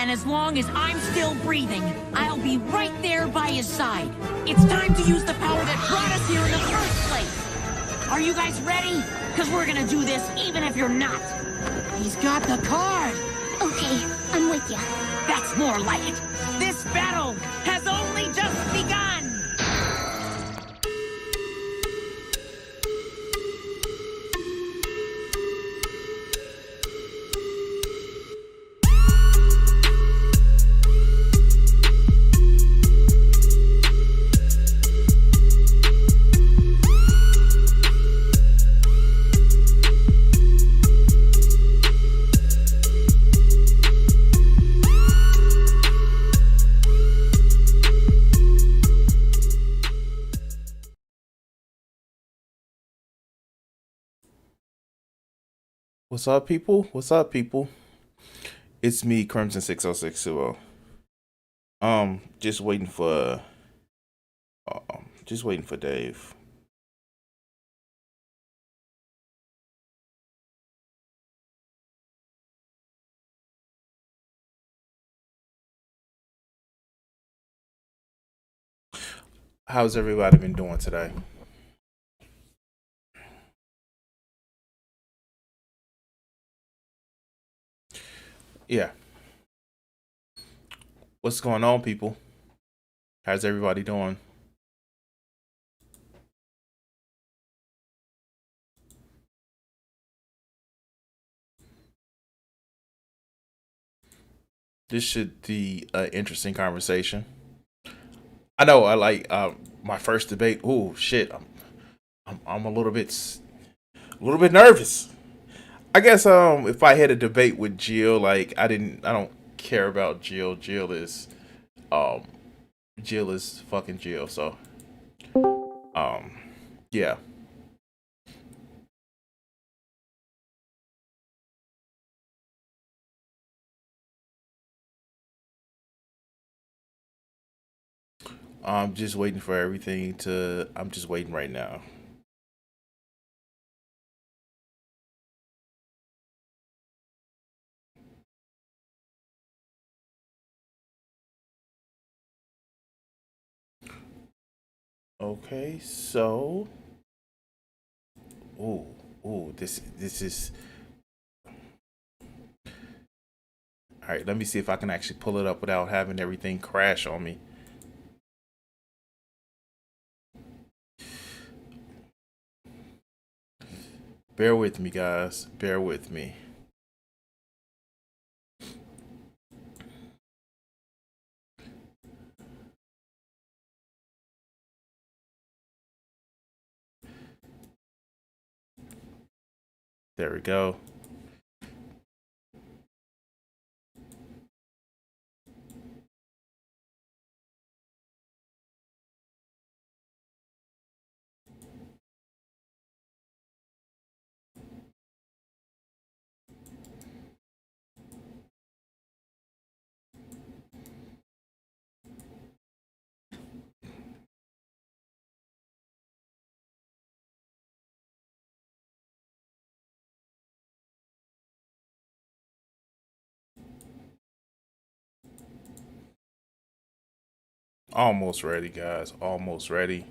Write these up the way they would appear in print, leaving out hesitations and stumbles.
And as long as I'm still breathing, I'll be right there by his side. It's time to use the power that brought us here in the first place. Are you guys ready? Because we're gonna do this even if you're not. He's got the card. Okay, I'm with ya. That's more like it. This battle has only just begun. What's up, people? What's up, people? It's me, Crimson 60620. Just waiting for Dave. How's everybody been doing today? Yeah. What's going on, people? How's everybody doing? This should be an interesting conversation. I know. I like my first debate. Oh shit! I'm a little bit nervous. I guess if I had a debate with Jill, like I don't care about Jill. Um Jill is fucking Jill. So um yeah. I'm just waiting for everything to. I'm just waiting right now. Okay, so ooh this is all right. Let me see if I can actually pull it up without having everything crash on me. Bear with me, guys. Bear with me. There we go. Almost ready, guys. Almost ready.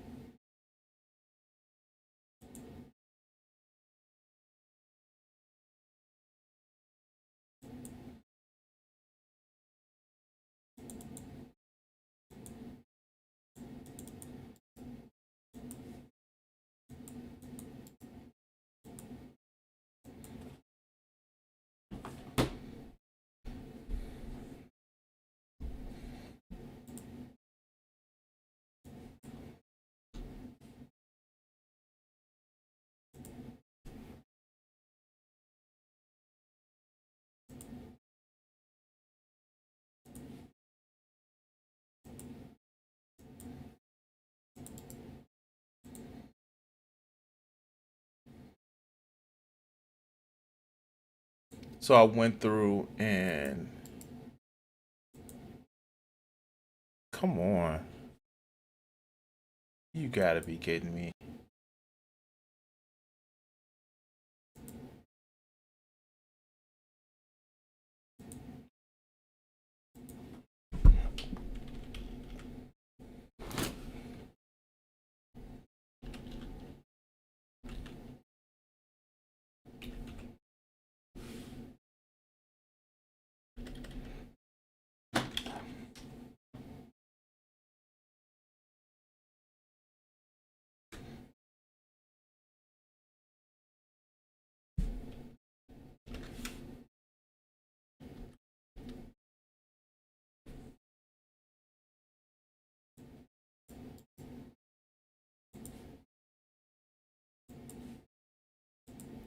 So I went through and come on. You gotta be kidding me.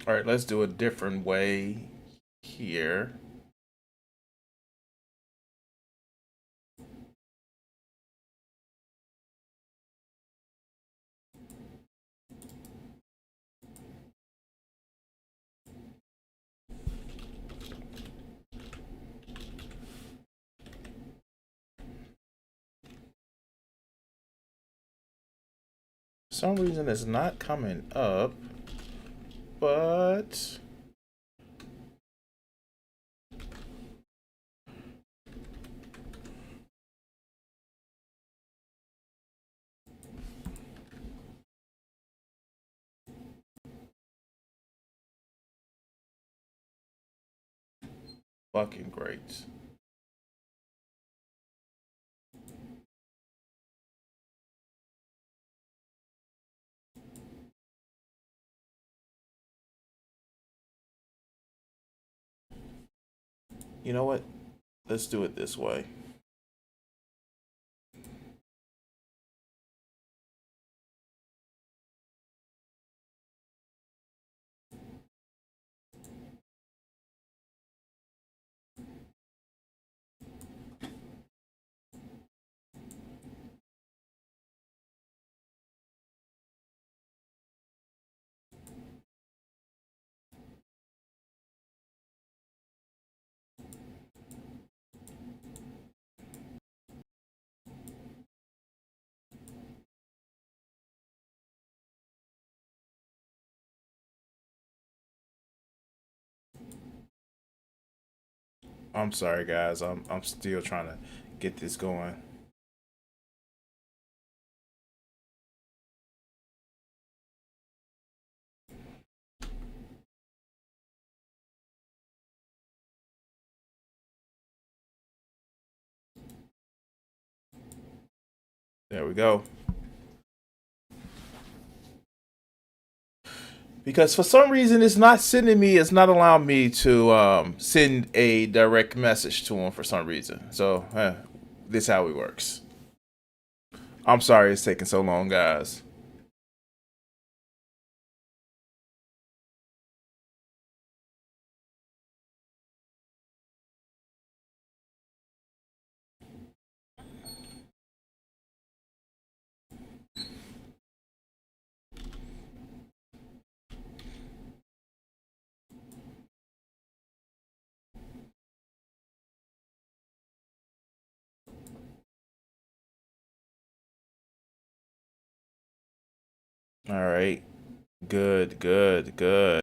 All right, let's do a different way here. For some reason it's not coming up, but fucking great. You know what? Let's do it this way. I'm sorry, guys. I'm still trying to get this going. There we go. Because for some reason it's not sending me, it's not allowing me to send a direct message to him for some reason. So this is how it works. I'm sorry it's taking so long, guys. All right. Good, good, good.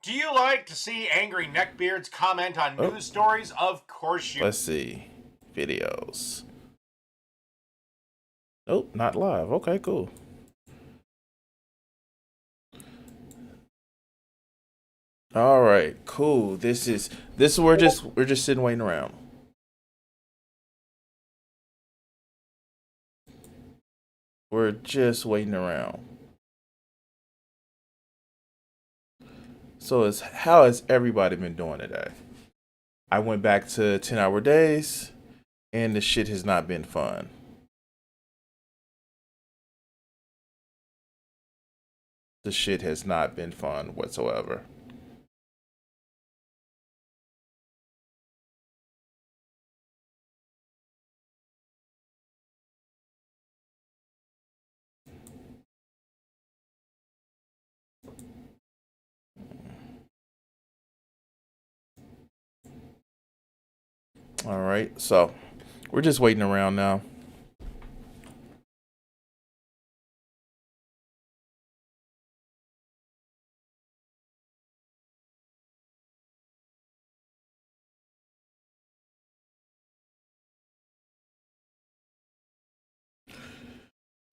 Do you like to see angry neckbeards comment on Oh. news stories? Of course you. Let's see. Videos. Nope, not live. Okay, cool. All right, cool. This is we're just sitting waiting around. We're just waiting around. So it's how has everybody been doing today? I went back to 10-hour days and the shit has not been fun. The shit has not been fun whatsoever. All right, so we're just waiting around now.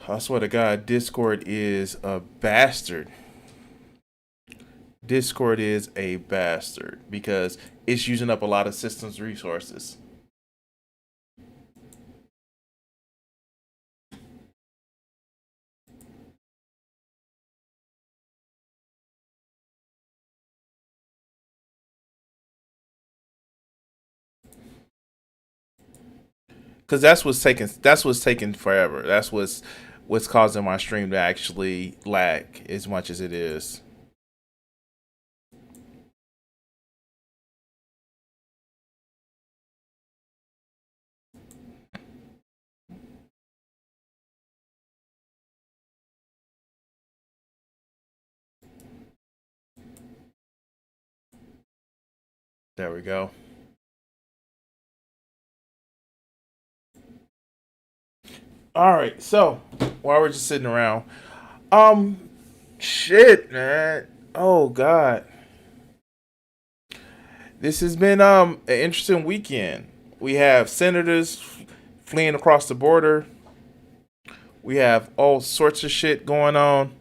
I swear to God, Discord is a bastard. Discord is a bastard because it's using up a lot of systems resources. Because that's what's taking forever. That's what's what's causing my stream to actually lag as much as it is. There we go. All right, so while we're just sitting around, shit, man. Oh God, this has been an interesting weekend. We have senators fleeing across the border. We have all sorts of shit going on.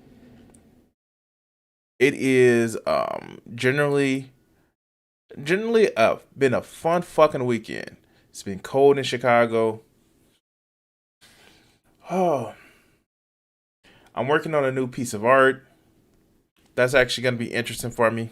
It is generally been a fun fucking weekend. It's been cold in Chicago. Oh, I'm working on a new piece of art. That's actually going to be interesting for me.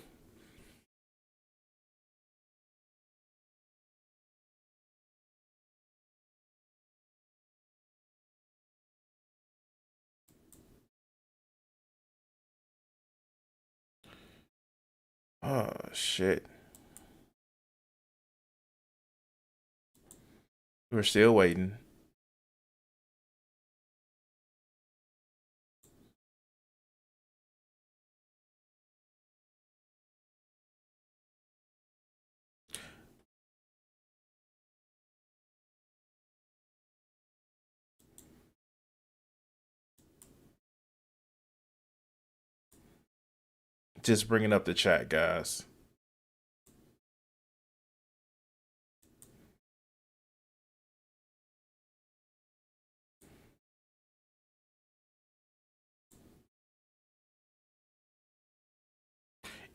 Oh shit. We're still waiting. Just bringing up the chat, guys.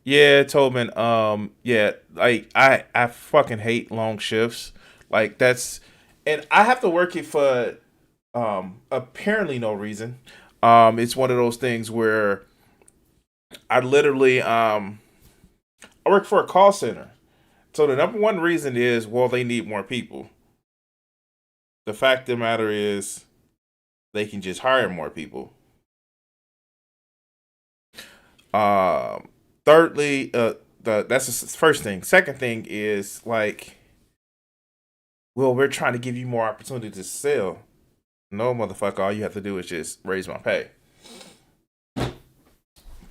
Yeah, Tobin. Yeah, like I fucking hate long shifts. Like that's, and I have to work it for apparently no reason. It's one of those things where I literally I work for a call center. So the number one reason is, well, they need more people. The fact of the matter is they can just hire more people. Um, thirdly, that's the first thing. Second thing is like, well, we're trying to give you more opportunity to sell. No, motherfucker, all you have to do is just raise my pay.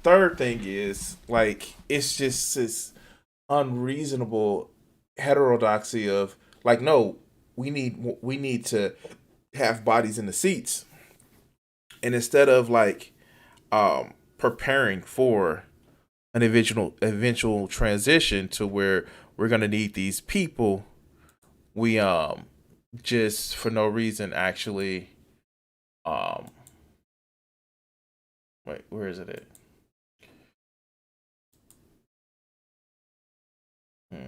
Third thing is like, it's just this unreasonable heterodoxy of like, no, we need to have bodies in the seats, and instead of like preparing for an eventual transition to where we're gonna need these people, we just for no reason actually um wait, where is it at? Hmm.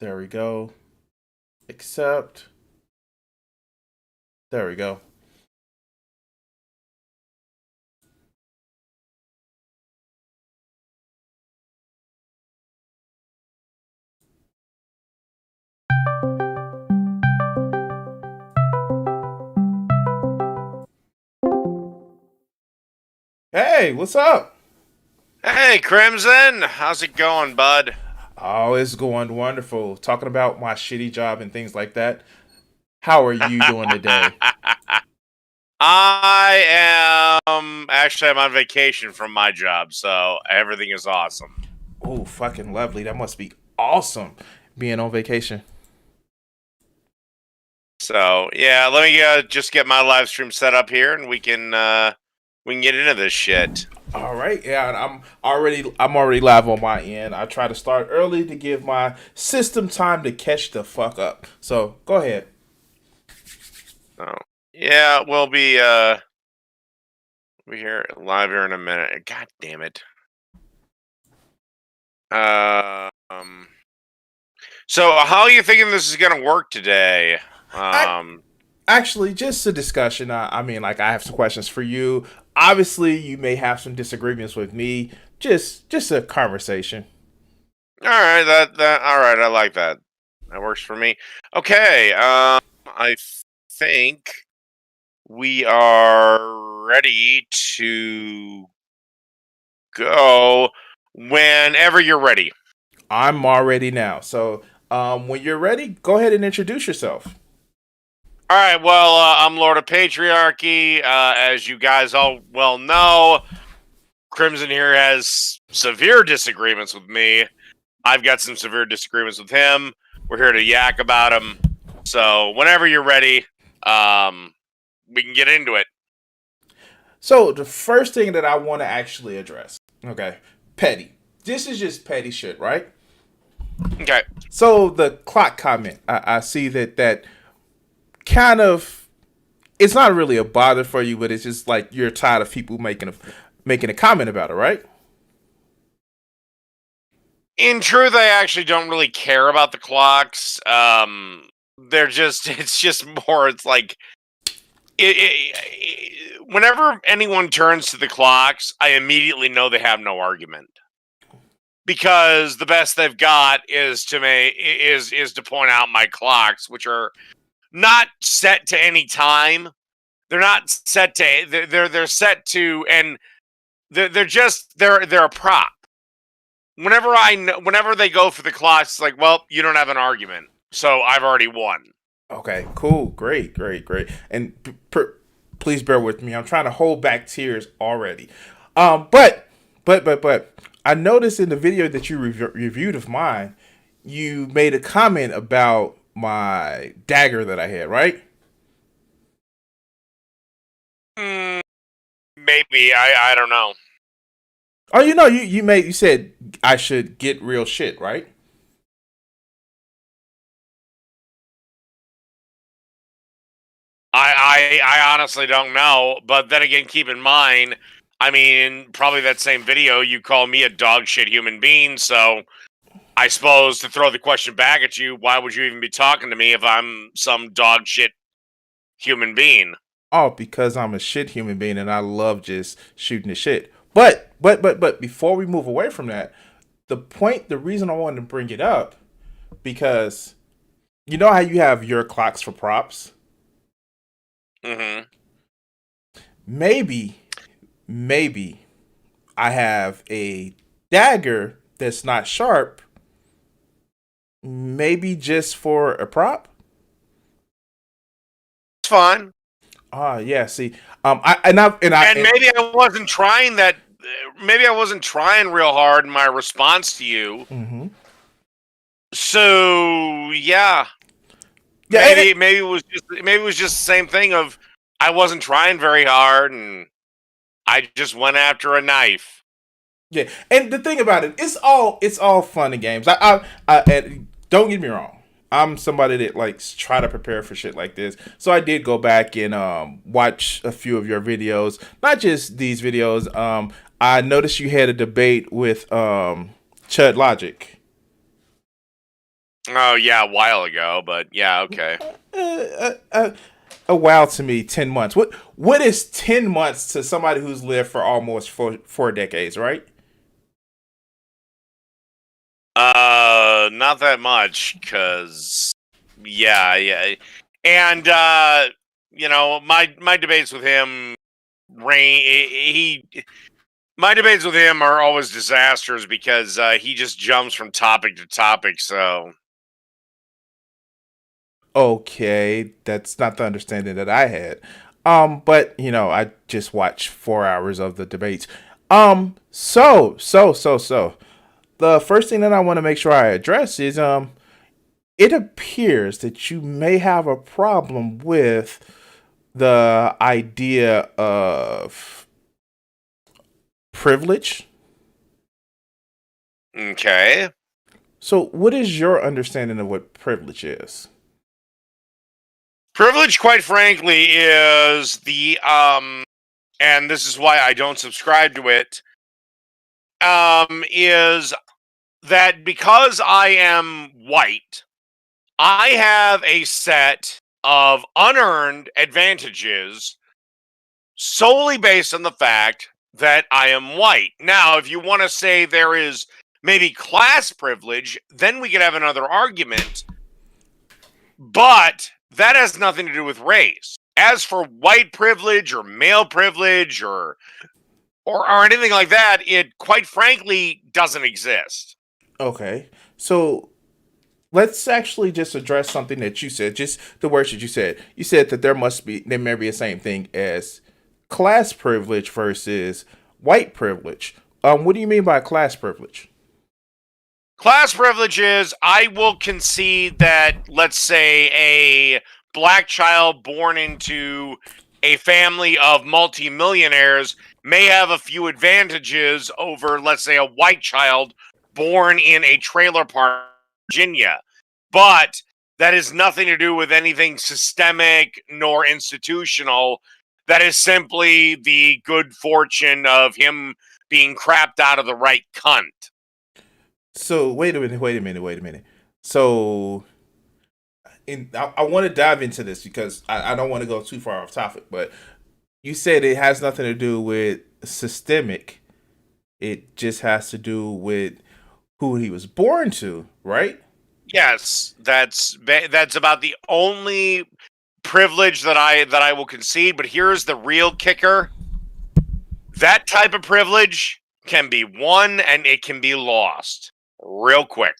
There we go. Accept. There we go. Hey, what's up? Hey, Crimson! How's it going, bud? Oh, it's going wonderful. Talking about my shitty job and things like that. How are you doing today? I'm on vacation from my job, so everything is awesome. Oh, fucking lovely. That must be awesome being on vacation. So yeah, let me just get my live stream set up here, and we can get into this shit. All right, yeah, and I'm already live on my end. I try to start early to give my system time to catch the fuck up. So go ahead. Oh yeah, we'll be here live here in a minute. God damn it. So how are you thinking this is gonna work today? Actually, just a discussion. I mean, like, I have some questions for you. Obviously, you may have some disagreements with me. Just a conversation. All right, that all right. I like that. That works for me. Okay. I think we are ready to go whenever you're ready. I'm already now. So, when you're ready, go ahead and introduce yourself. All right. Well, I'm Lord of Patriarchy. As you guys all well know, Crimson here has severe disagreements with me. I've got some severe disagreements with him. We're here to yak about him. So whenever you're ready, we can get into it. So, the first thing that I want to actually address, okay, petty. This is just petty shit, right? Okay. So, the clock comment, I see that kind of, it's not really a bother for you, but it's just like you're tired of people making a comment about it, right? In truth, I actually don't really care about the clocks. They're just, it's just more, it's like, whenever anyone turns to the clocks, I immediately know they have no argument. Because the best they've got is to point out my clocks, which are not set to any time. They're not set to they're set to, and they're a prop. Whenever they go for the clocks, it's like, well, you don't have an argument, so I've already won. Okay, cool, great. And please bear with me. I'm trying to hold back tears already. But I noticed in the video that you reviewed of mine, you made a comment about my dagger that I had, right? Mm, maybe I don't know. Oh, you said I should get real shit, right? I honestly don't know, but then again, keep in mind, I mean, probably that same video, you call me a dog shit human being, so I suppose to throw the question back at you, why would you even be talking to me if I'm some dog shit human being? Oh, because I'm a shit human being and I love just shooting the shit. But before we move away from that, the reason I wanted to bring it up, because you know how you have your clocks for props? Mm-hmm. Maybe, maybe I have a dagger that's not sharp, maybe just for a prop. It's fine. Yeah. See, and Maybe I wasn't trying that. Maybe I wasn't trying real hard in my response to you. mm-hmm. So yeah, Yeah, maybe it was just the same thing of I wasn't trying very hard and I just went after a knife. yeah. And the thing about it, it's all fun and games. And don't get me wrong. I'm somebody that likes try to prepare for shit like this. So I did go back and watch a few of your videos, not just these videos. I noticed you had a debate with Chud Logic. Oh yeah, a while ago, but yeah, okay. A while to me, 10 months. What is 10 months to somebody who's lived for almost four decades, right? Not that much, cause yeah, and my debates with him, my debates with him are always disasters because he just jumps from topic to topic. So Okay, that's not the understanding that I had. But I just watched 4 hours of the debates. So. The first thing that I want to make sure I address is it appears that you may have a problem with the idea of privilege. okay. So, what is your understanding of what privilege is? Privilege, quite frankly, is and this is why I don't subscribe to it. Is that because I am white, I have a set of unearned advantages solely based on the fact that I am white. Now, if you want to say there is maybe class privilege, then we could have another argument. But that has nothing to do with race. As for white privilege or male privilege or anything like that, it quite frankly doesn't exist. Okay. So let's actually just address something that you said, just the words that you said. You said that there may be the same thing as class privilege versus white privilege. What do you mean by class privilege? Class privilege is, I will concede that, let's say, a black child born into a family of multimillionaires may have a few advantages over, let's say, a white child born in a trailer park in Virginia. But that has nothing to do with anything systemic nor institutional. That is simply the good fortune of him being crapped out of the right cunt. So wait a minute. So, I want to dive into this because I don't want to go too far off topic. But you said it has nothing to do with systemic. It just has to do with who he was born to, right? Yes, that's about the only privilege that I will concede. But here's the real kicker: that type of privilege can be won and it can be lost real quick.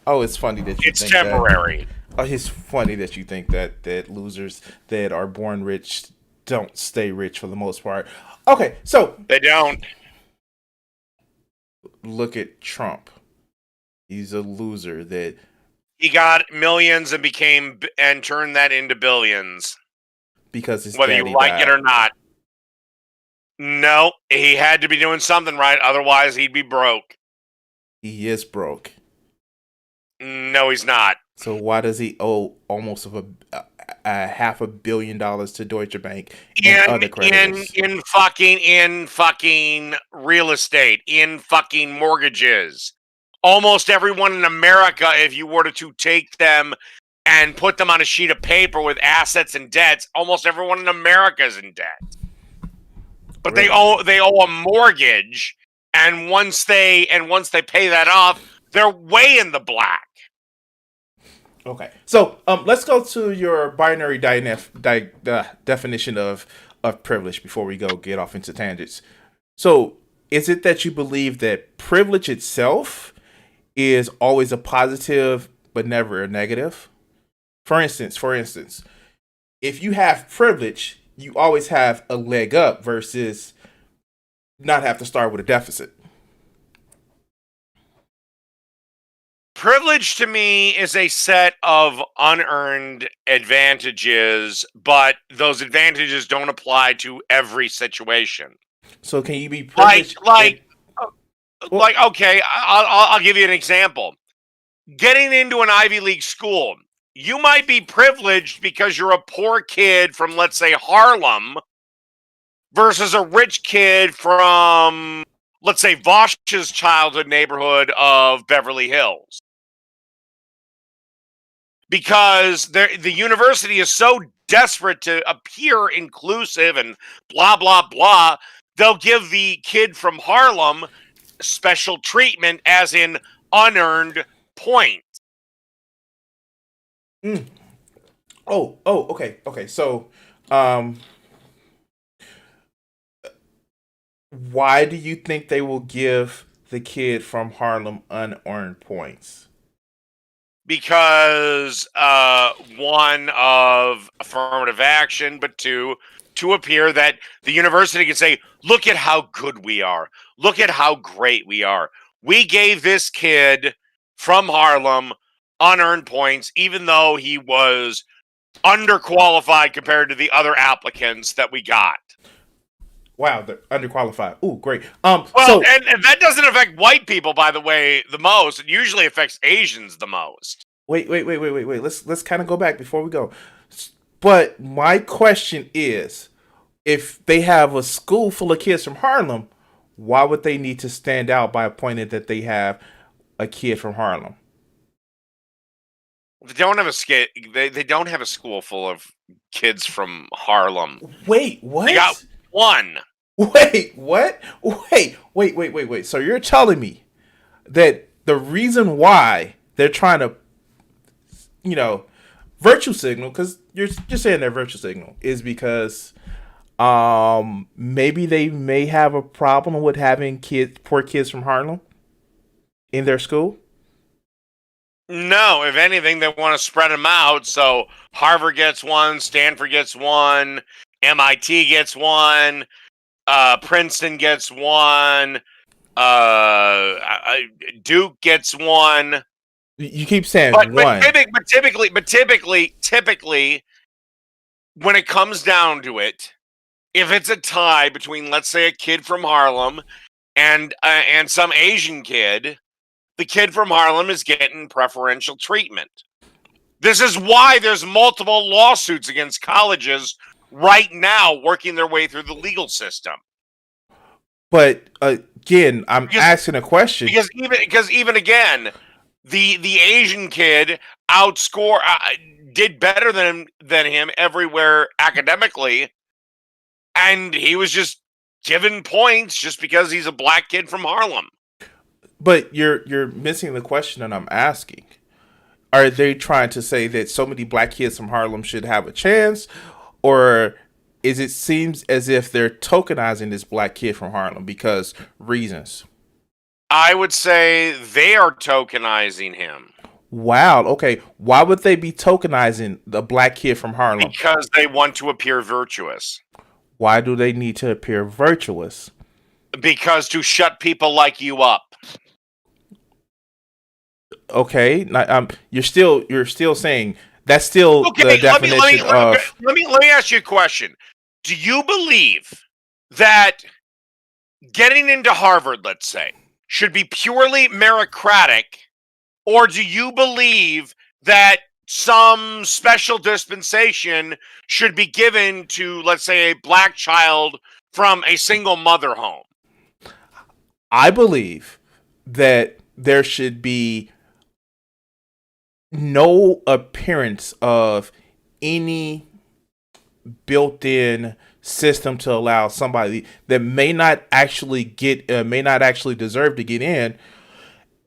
Oh, it's funny that you It's think temporary. that. Oh, it's funny that you think that losers that are born rich don't stay rich for the most part. Okay, so They don't. look at Trump. He's a loser that He got millions and turned that into billions, because his whether you daddy like it died. or not. No, he had to be doing something right, otherwise he'd be broke. He is broke. No, he's not. So why does he owe almost a $500 million to Deutsche Bank and other creditors? In fucking real estate, in fucking mortgages. Almost everyone in America, if you were to take them and put them on a sheet of paper with assets and debts, almost everyone in America is in debt. But Really? they owe a mortgage, and once they pay that off, they're way in the black. Okay, so let's go to your binary definition of privilege before we go get off into tangents. So, is it that you believe that privilege itself is always a positive but never a negative? For instance, if you have privilege, you always have a leg up versus not have to start with a deficit. Privilege to me is a set of unearned advantages, but those advantages don't apply to every situation. So, can you be Like, privileged? like, Well, okay, I'll give you an example. Getting into an Ivy League school, you might be privileged because you're a poor kid from, let's say, Harlem, versus a rich kid from, let's say, Vosh's childhood neighborhood of Beverly Hills. Because the university is so desperate to appear inclusive and blah, blah, blah, they'll give the kid from Harlem special treatment, as in unearned points. mm. Okay. So, um, why do you think they will give the kid from Harlem unearned points? Because one, of affirmative action, but two, to appear that the university can say, look at how good we are. Look at how great we are. We gave this kid from Harlem unearned points, even though he was underqualified compared to the other applicants that we got. Wow, they're underqualified. Ooh, great. Well, So and that doesn't affect white people, by the way, the most. It usually affects Asians the most. wait. Let's kind of go back before we go. But my question is, if they have a school full of kids from Harlem, why would they need to stand out by pointing that they have a kid from Harlem? They don't have they don't have a school full of kids from Harlem. Wait, They got what? one. Wait, what? Wait. So you're telling me that the reason why they're trying to, you know, virtue signal, because you're just saying they're virtue signal, is because maybe they may have a problem with having poor kids from Harlem in their school? No, if anything, they want to spread them out. So Harvard gets one, Stanford gets one, MIT gets one, Princeton gets one, Duke gets one. You keep saying But one. typically, when it comes down to it, if it's a tie between, let's say, a kid from Harlem and some Asian kid, the kid from Harlem is getting preferential treatment. This is why there's multiple lawsuits against colleges right now working their way through the legal system. But again, I'm asking a question. Because even again, the Asian kid did better than him everywhere academically, and he was just given points just because he's a black kid from Harlem. But you're missing the question that I'm asking. Are they trying to say that so many black kids from Harlem should have a chance, or is it seems as if they're tokenizing this black kid from Harlem because reasons? I would say they are tokenizing him. Wow. Okay. Why would they be tokenizing the black kid from Harlem? Because they want to appear virtuous. Why do they need to appear virtuous? Because to shut people like you up. Okay. You're still saying that's still the definition of. Let me ask you a question. Do you believe that getting into Harvard, let's say, should be purely meritocratic, or do you believe that some special dispensation should be given to, let's say, a black child from a single mother home? I believe that there should be no appearance of any built-in system to allow somebody that may not actually deserve to get in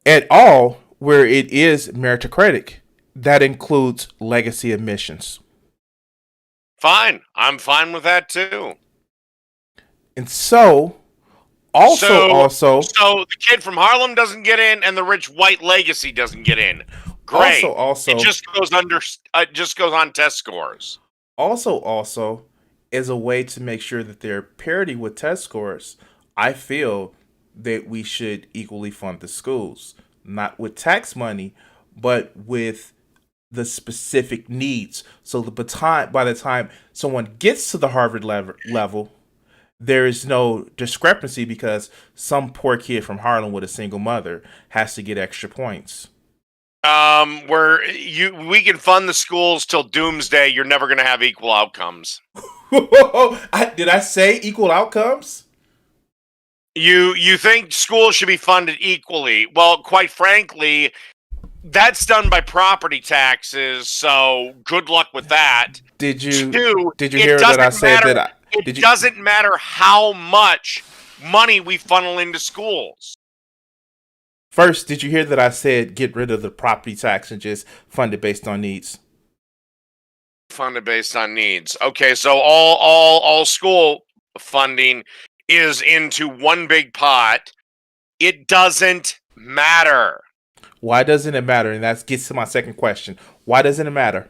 at all, where it is meritocratic. That includes legacy admissions. Fine. I'm fine with that too. And so also the kid from Harlem doesn't get in, and the rich white legacy doesn't get in. Great. Also, it just goes on test scores. Also, as a way to make sure that they're parity with test scores, I feel that we should equally fund the schools, not with tax money, but with the specific needs. So by the time someone gets to the Harvard level, there is no discrepancy because some poor kid from Harlem with a single mother has to get extra points. We can fund the schools till doomsday. You're never going to have equal outcomes. Did I say equal outcomes? You think schools should be funded equally? Well, quite frankly, that's done by property taxes. So good luck with that. Did you hear that I said that? It doesn't matter how much money we funnel into schools. First, did you hear that I said get rid of the property tax and just fund it based on needs? Funded based on needs. Okay, so all school funding is into one big pot. It doesn't matter. Why doesn't it matter? And that gets to my second question. Why doesn't it matter?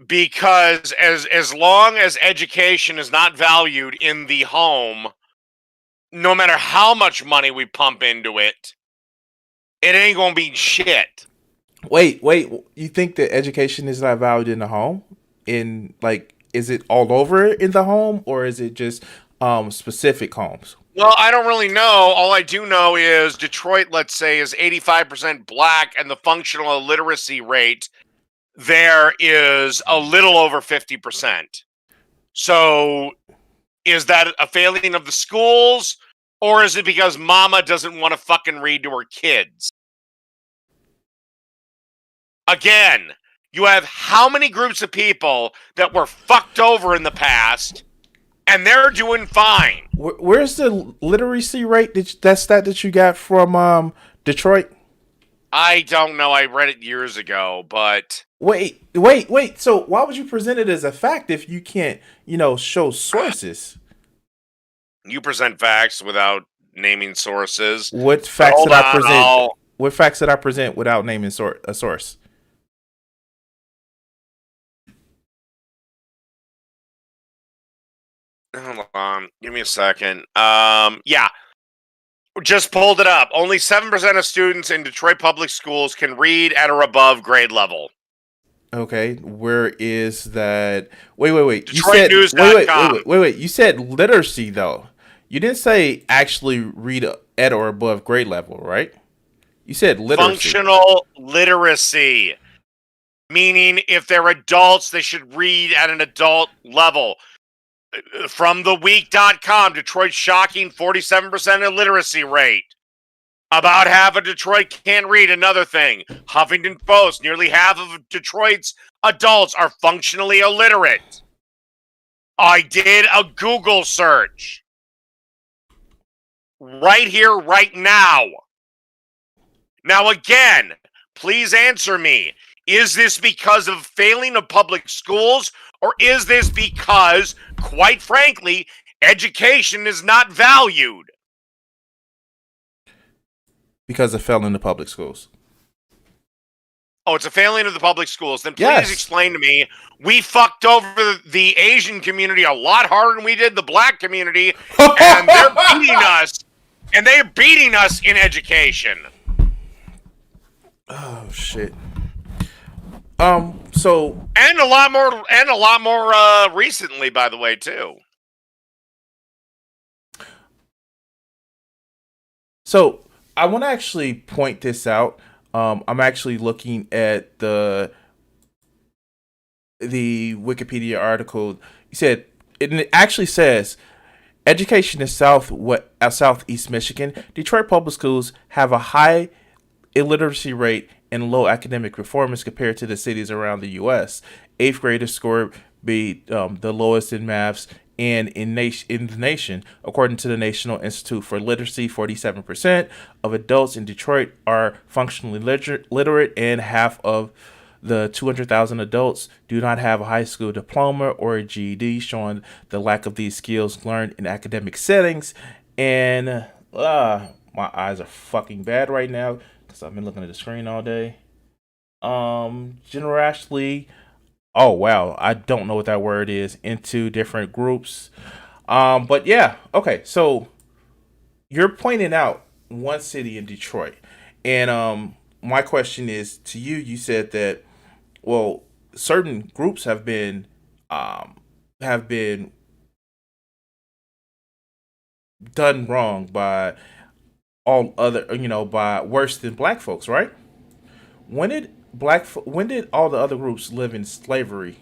Because as long as education is not valued in the home, no matter how much money we pump into it, it ain't gonna be shit. Wait. You think that education is not valued in the home? Is it all over in the home, or is it just specific homes? Well, I don't really know. All I do know is Detroit, let's say, is 85% black, and the functional illiteracy rate there is a little over 50%. So is that a failing of the schools, or is it because mama doesn't want to fucking read to her kids? Again, you have how many groups of people that were fucked over in the past, and they're doing fine. Where's the literacy rate that you got from Detroit? I don't know. I read it years ago, but Wait. So why would you present it as a fact if you can't, show sources? you present facts without naming sources. What facts Hold did I on, present? What facts did I present without naming a source? Hold on. Give me a second. Yeah. Just pulled it up. Only 7% of students in Detroit public schools can read at or above grade level. Okay, where is that? Wait. DetroitNews.com. Wait. You said literacy though. You didn't say actually read at or above grade level, right? You said literacy. Functional literacy. Meaning if they're adults, they should read at an adult level. From theweek.com, Detroit's shocking 47% illiteracy rate. About half of Detroit can't read. Another thing. Huffington Post, nearly half of Detroit's adults are functionally illiterate. I did a Google search. Right here, right now. Now again, please answer me. Is this because of failing of public schools, or is this because, quite frankly, education is not valued? Because it fell into public schools. Oh, it's a failing of the public schools. Then please Yes. explain to me. We fucked over the Asian community a lot harder than we did the black community, and they're beating us. And they're beating us in education. Oh shit. So And a lot more recently, by the way, too. So I want to actually point this out. I'm actually looking at the Wikipedia article. You said it actually says education in Southeast Michigan. Detroit public schools have a high illiteracy rate and low academic performance compared to the cities around the U.S. Eighth graders score be the lowest in maths and in the nation. According to the National Institute for Literacy, 47% of adults in Detroit are functionally literate, and half of the 200,000 adults do not have a high school diploma or a GED, showing the lack of these skills learned in academic settings. And my eyes are fucking bad right now because I've been looking at the screen all day. Generally, oh wow, I don't know what that word is, into different groups. But yeah, okay, so you're pointing out one city in Detroit, and my question is to you. You said that, well, certain groups have been done wrong by all other, by worse than black folks, right? When did all the other groups live in slavery?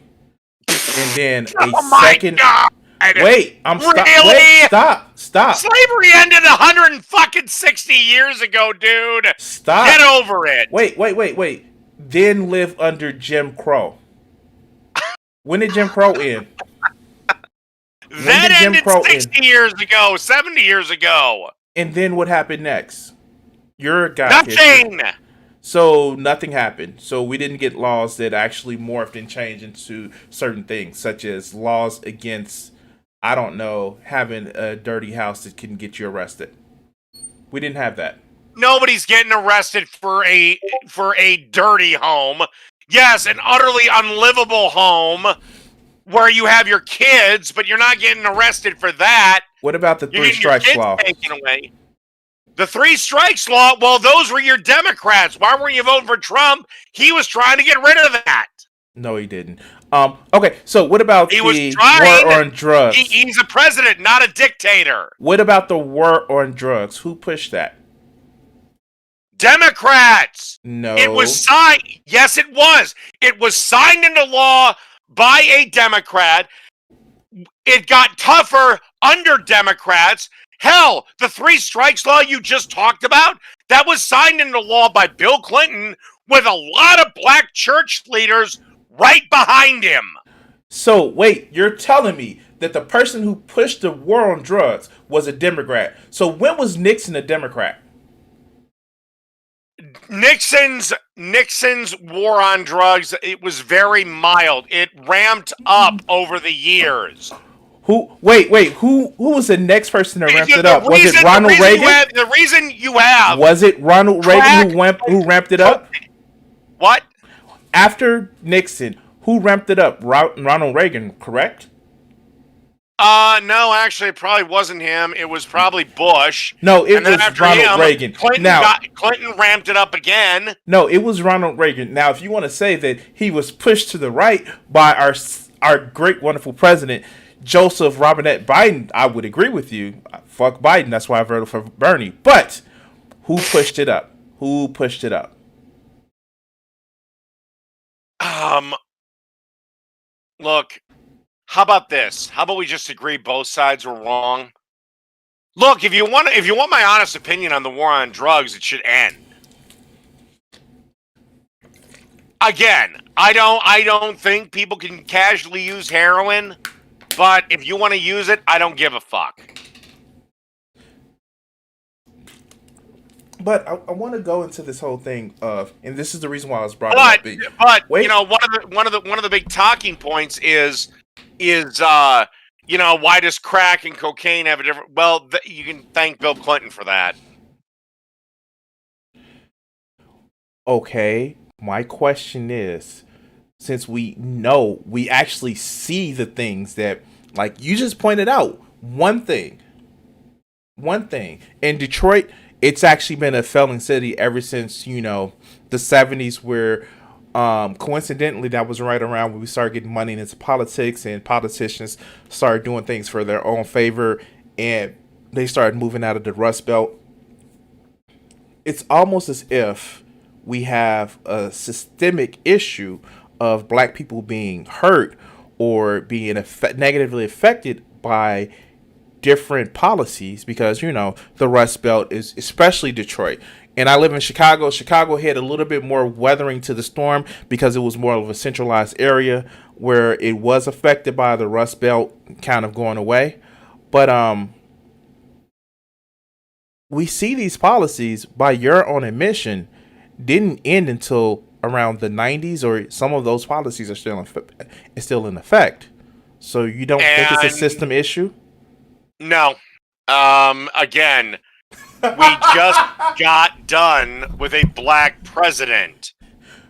And then second. God! Wait, Really? Stop. Slavery ended 160 years ago, dude. Stop. Get over it. Wait. Then live under Jim Crow. When did Jim Crow end? That ended 60 years ago, 70 years ago. And then what happened next? You're a guy. Nothing. So nothing happened. So we didn't get laws that actually morphed and changed into certain things, such as laws against, I don't know, having a dirty house that can get you arrested. We didn't have that. Nobody's getting arrested for a dirty home. Yes, an utterly unlivable home where you have your kids, but you're not getting arrested for that. What about the You're three getting your strikes kids law? taken away. The three strikes law, well, those were your Democrats. Why weren't you voting for Trump? He was trying to get rid of that. No, he didn't. Okay, so what about the war on drugs? He's a president, not a dictator. What about the war on drugs? Who pushed that? Democrats. No. It was signed. Yes, it was. It was signed into law by a Democrat. It got tougher under Democrats. Hell, the three strikes law you just talked about, that was signed into law by Bill Clinton with a lot of black church leaders right behind him. So, wait, you're telling me that the person who pushed the war on drugs was a Democrat. So when was Nixon a Democrat? Nixon's war on drugs, it was very mild. It ramped up over the years. Who was the next person that ramped it up? Was it The Ronald reason Reagan? The reason you have Was it Ronald Reagan who ramped it up? what? After Nixon, who ramped it up? Ronald Reagan, correct? No, actually, it probably wasn't him. It was probably Bush. No, it and then was after Ronald him, Reagan. Clinton ramped it up again. No, it was Ronald Reagan. Now, if you want to say that he was pushed to the right by our great, wonderful president, Joseph Robinette Biden, I would agree with you. Fuck Biden. That's why I voted for Bernie. But who pushed it up? Who pushed it up? Look, how about this? How about we just agree both sides were wrong? Look, if you want my honest opinion on the war on drugs, it should end. Again, I don't think people can casually use heroin, but if you want to use it, I don't give a fuck. But I want to go into this whole thing of, and this is the reason why I was brought up. But you know, one of the big talking points is you know, why does crack and cocaine have a different? Well, you can thank Bill Clinton for that. Okay, my question is, since we actually see the things that, like you just pointed out, one thing in Detroit, it's actually been a failing city ever since, you know, the 70s, where coincidentally that was right around when we started getting money into politics and politicians started doing things for their own favor and they started moving out of the Rust Belt. It's almost as if we have a systemic issue of black people being hurt or being negatively affected by different policies, because, you know, the Rust Belt is, especially Detroit, and I live in Chicago. Chicago had a little bit more weathering to the storm because it was more of a centralized area where it was affected by the Rust Belt kind of going away. But we see these policies, by your own admission, didn't end until around the 90s, or some of those policies are still in effect. So you don't think it's a system issue? No. Again, we just got done with a black president.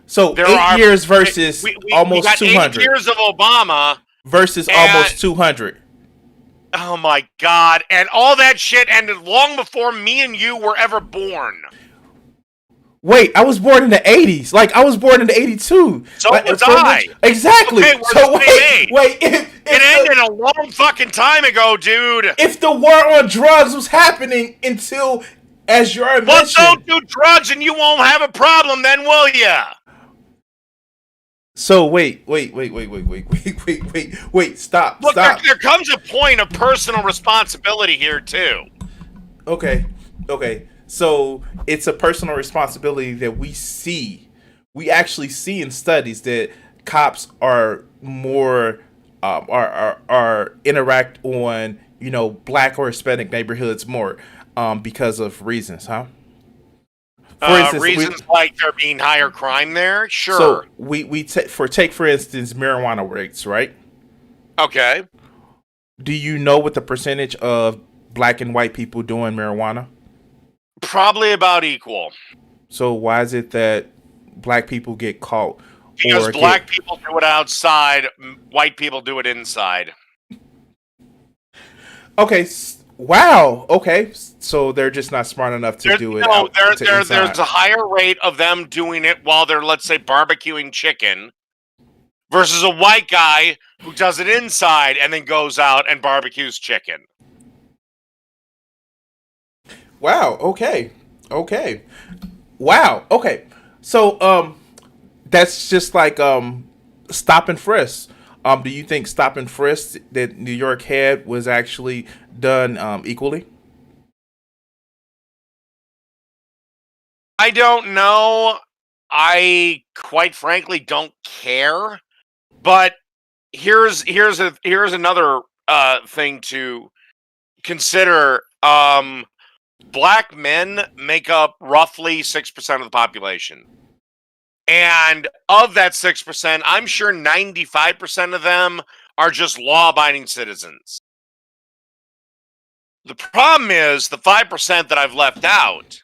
So 8 years versus almost 200. 8 years of Obama versus almost 200. Oh my God. And all that shit ended long before me and you were ever born. Wait, I was born in the 80s. Like, I was born in the 82. So was I. Exactly. Okay, so wait. It ended a long fucking time ago, dude. If the war on drugs was happening until, as you already mentioned... Well, don't do drugs and you won't have a problem then, will ya? So wait, stop. Look, there comes a point of personal responsibility here, too. Okay. So it's a personal responsibility that we actually see in studies that cops are more are interact on, you know, black or Hispanic neighborhoods more because of reasons, huh? For instance, reasons like there being higher crime there, sure. So take for instance marijuana rates, right? Okay. Do you know what the percentage of black and white people doing marijuana? Probably about equal. So why is it that black people get caught? Because black people do it outside, white people do it inside. Okay. Wow. Okay. So they're just not smart enough to do it. No, there's a higher rate of them doing it while they're, let's say, barbecuing chicken versus a white guy who does it inside and then goes out and barbecues chicken. Wow. Okay. Wow. Okay. So that's just like stop and frisk. Do you think stop and frisk that New York had was actually done equally? I don't know. I quite frankly don't care. But here's another thing to consider. Black men make up roughly 6% of the population. And of that 6%, I'm sure 95% of them are just law-abiding citizens. The problem is the 5% that I've left out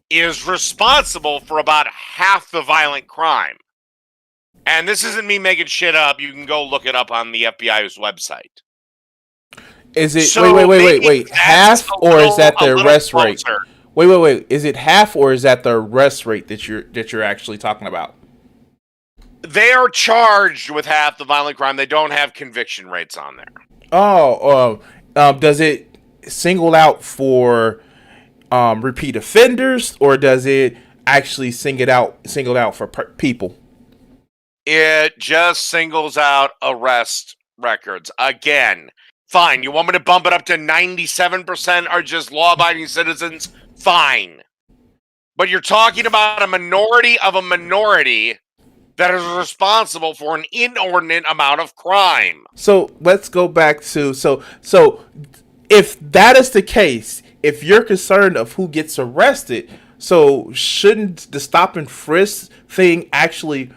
is responsible for about half the violent crime. And this isn't me making shit up. You can go look it up on the FBI's website. Is it So wait? Half, or is that the arrest rate? closer. Wait. Is it half, or is that the arrest rate that you're actually talking about? They are charged with half the violent crime. They don't have conviction rates on there. Oh, does it single out for repeat offenders, or does it actually singled out for people? It just singles out arrest records. Again, fine. You want me to bump it up to 97% are just law-abiding citizens? Fine. But you're talking about a minority of a minority that is responsible for an inordinate amount of crime. So let's go back to so if that is the case, if you're concerned of who gets arrested, so shouldn't the stop and frisk thing actually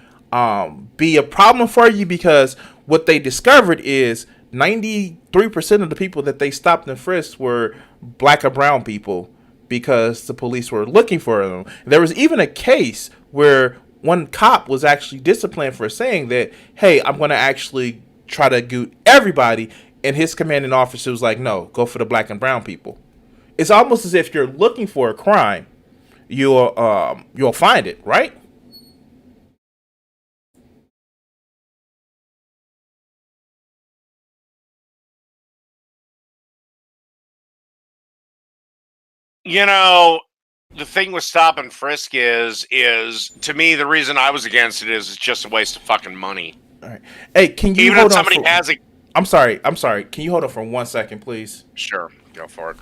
be a problem for you? Because what they discovered is 93% of the people that they stopped and frisked were black or brown people, because the police were looking for them. There was even a case where one cop was actually disciplined for saying that, hey, I'm going to actually try to get everybody. And his commanding officer was like, no, go for the black and brown people. It's almost as if you're looking for a crime, you'll find it, right? You know, the thing with stop and frisk is to me the reason I was against it is it's just a waste of fucking money. All right. Hey, can you even hold if on somebody for, has a I'm sorry. Can you hold on for 1 second, please? sure, go for it.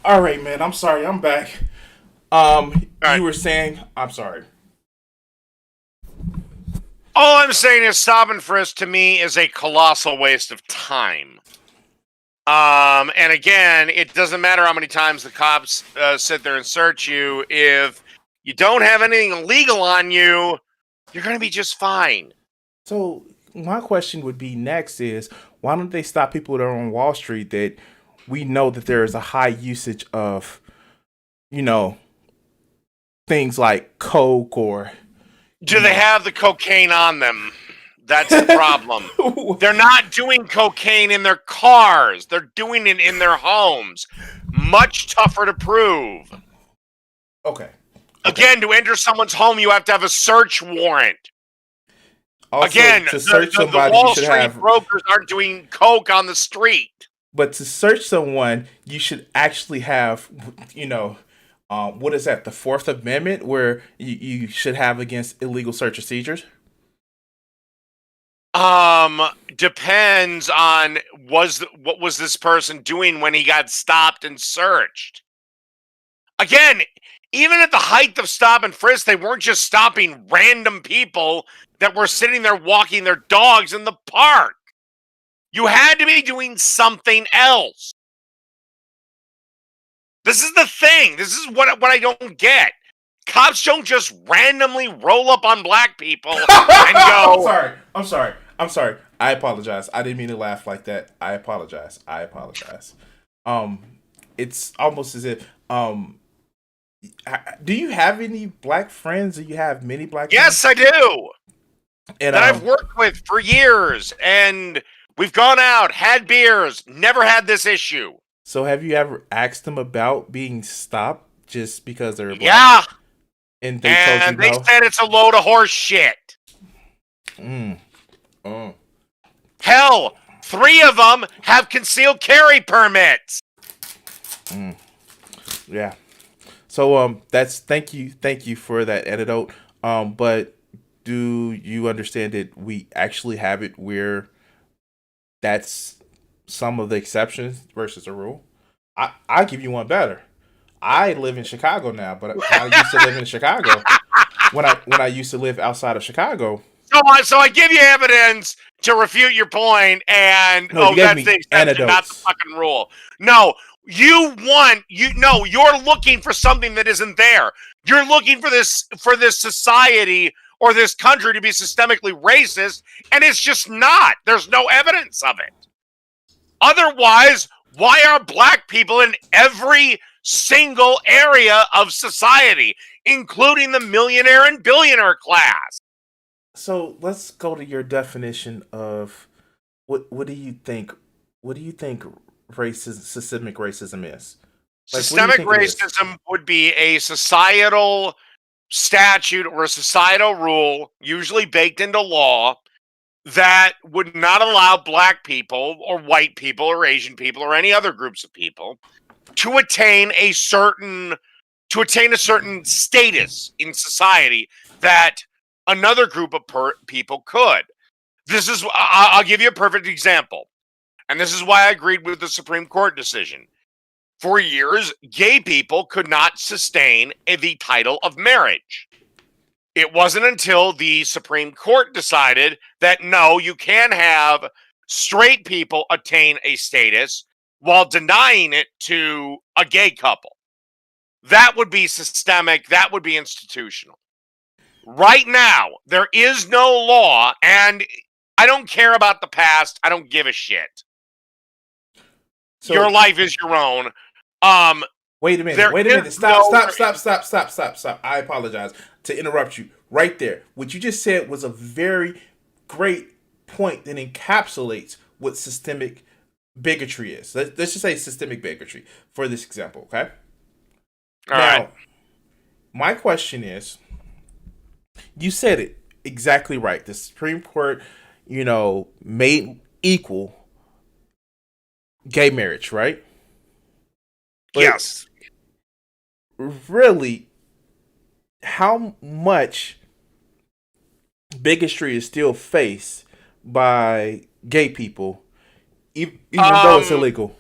All right, man. I'm sorry. I'm back. right. You were saying, I'm sorry. All I'm saying is stop and frisk to me is a colossal waste of time. And again, it doesn't matter how many times the cops sit there and search you. If you don't have anything illegal on you, you're going to be just fine. So my question would be next is, why don't they stop people that are on Wall Street that we know that there is a high usage of, things like coke or Do they have the cocaine on them? That's the problem. They're not doing cocaine in their cars. They're doing it in their homes. Much tougher to prove. Okay. Again, to enter someone's home, you have to have a search warrant. Also, Again, to search somebody, the Wall you should Street have. brokers aren't doing coke on the street. But to search someone, you should actually have, what is that? The Fourth Amendment, where you should have against illegal search or seizures. Depends on what was this person doing when he got stopped and searched. Again, even at the height of stop and frisk, they weren't just stopping random people that were sitting there walking their dogs in the park. You had to be doing something else. The This is the thing. This is what I don't get. Cops don't just randomly roll up on black people and go. I'm sorry. I apologize. I didn't mean to laugh like that. I apologize. It's almost as if do you have any black friends? Do you have many black Yes, friends? I do. And that I've worked with for years, and we've gone out, had beers, never had this issue. So have you ever asked them about being stopped just because they're black? Yeah. And they told you no? They said it's a load of horse shit. Hell, 3 of them have concealed carry permits. Yeah. So that's thank you for that anecdote. But do you understand that we actually have it where that's some of the exceptions versus a rule? I'll give you one better. I live in Chicago now, but I used to live in Chicago. When I used to live outside of Chicago. So I give you evidence to refute your point, and that's the exception, not the fucking rule. No, you're looking for something that isn't there. You're looking for this society or this country to be systemically racist, and it's just not. There's no evidence of it. Otherwise, why are black people in every single area of society, including the millionaire and billionaire class? So let's go to your definition of what do you think? What do you think systemic racism is? Systemic racism would be a societal statute or a societal rule, usually baked into law, that would not allow black people or white people or Asian people or any other groups of people to attain a certain status in society that another group of people could. I'll give you a perfect example. And this is why I agreed with the Supreme Court decision. For years, gay people could not sustain the title of marriage. It wasn't until the Supreme Court decided that no, you can have straight people attain a status while denying it to a gay couple. That would be systemic. That would be institutional. Right now, there is no law, and I don't care about the past. I don't give a shit. So, your life is your own. Wait a minute. Stop. I apologize to interrupt you right there. What you just said was a very great point that encapsulates what systemic bigotry is. Let's just say systemic bigotry for this example, okay? All right. My question is, you said it exactly right. The Supreme Court, made equal gay marriage, right? But yes. Really, how much bigotry is still faced by gay people, even though it's illegal?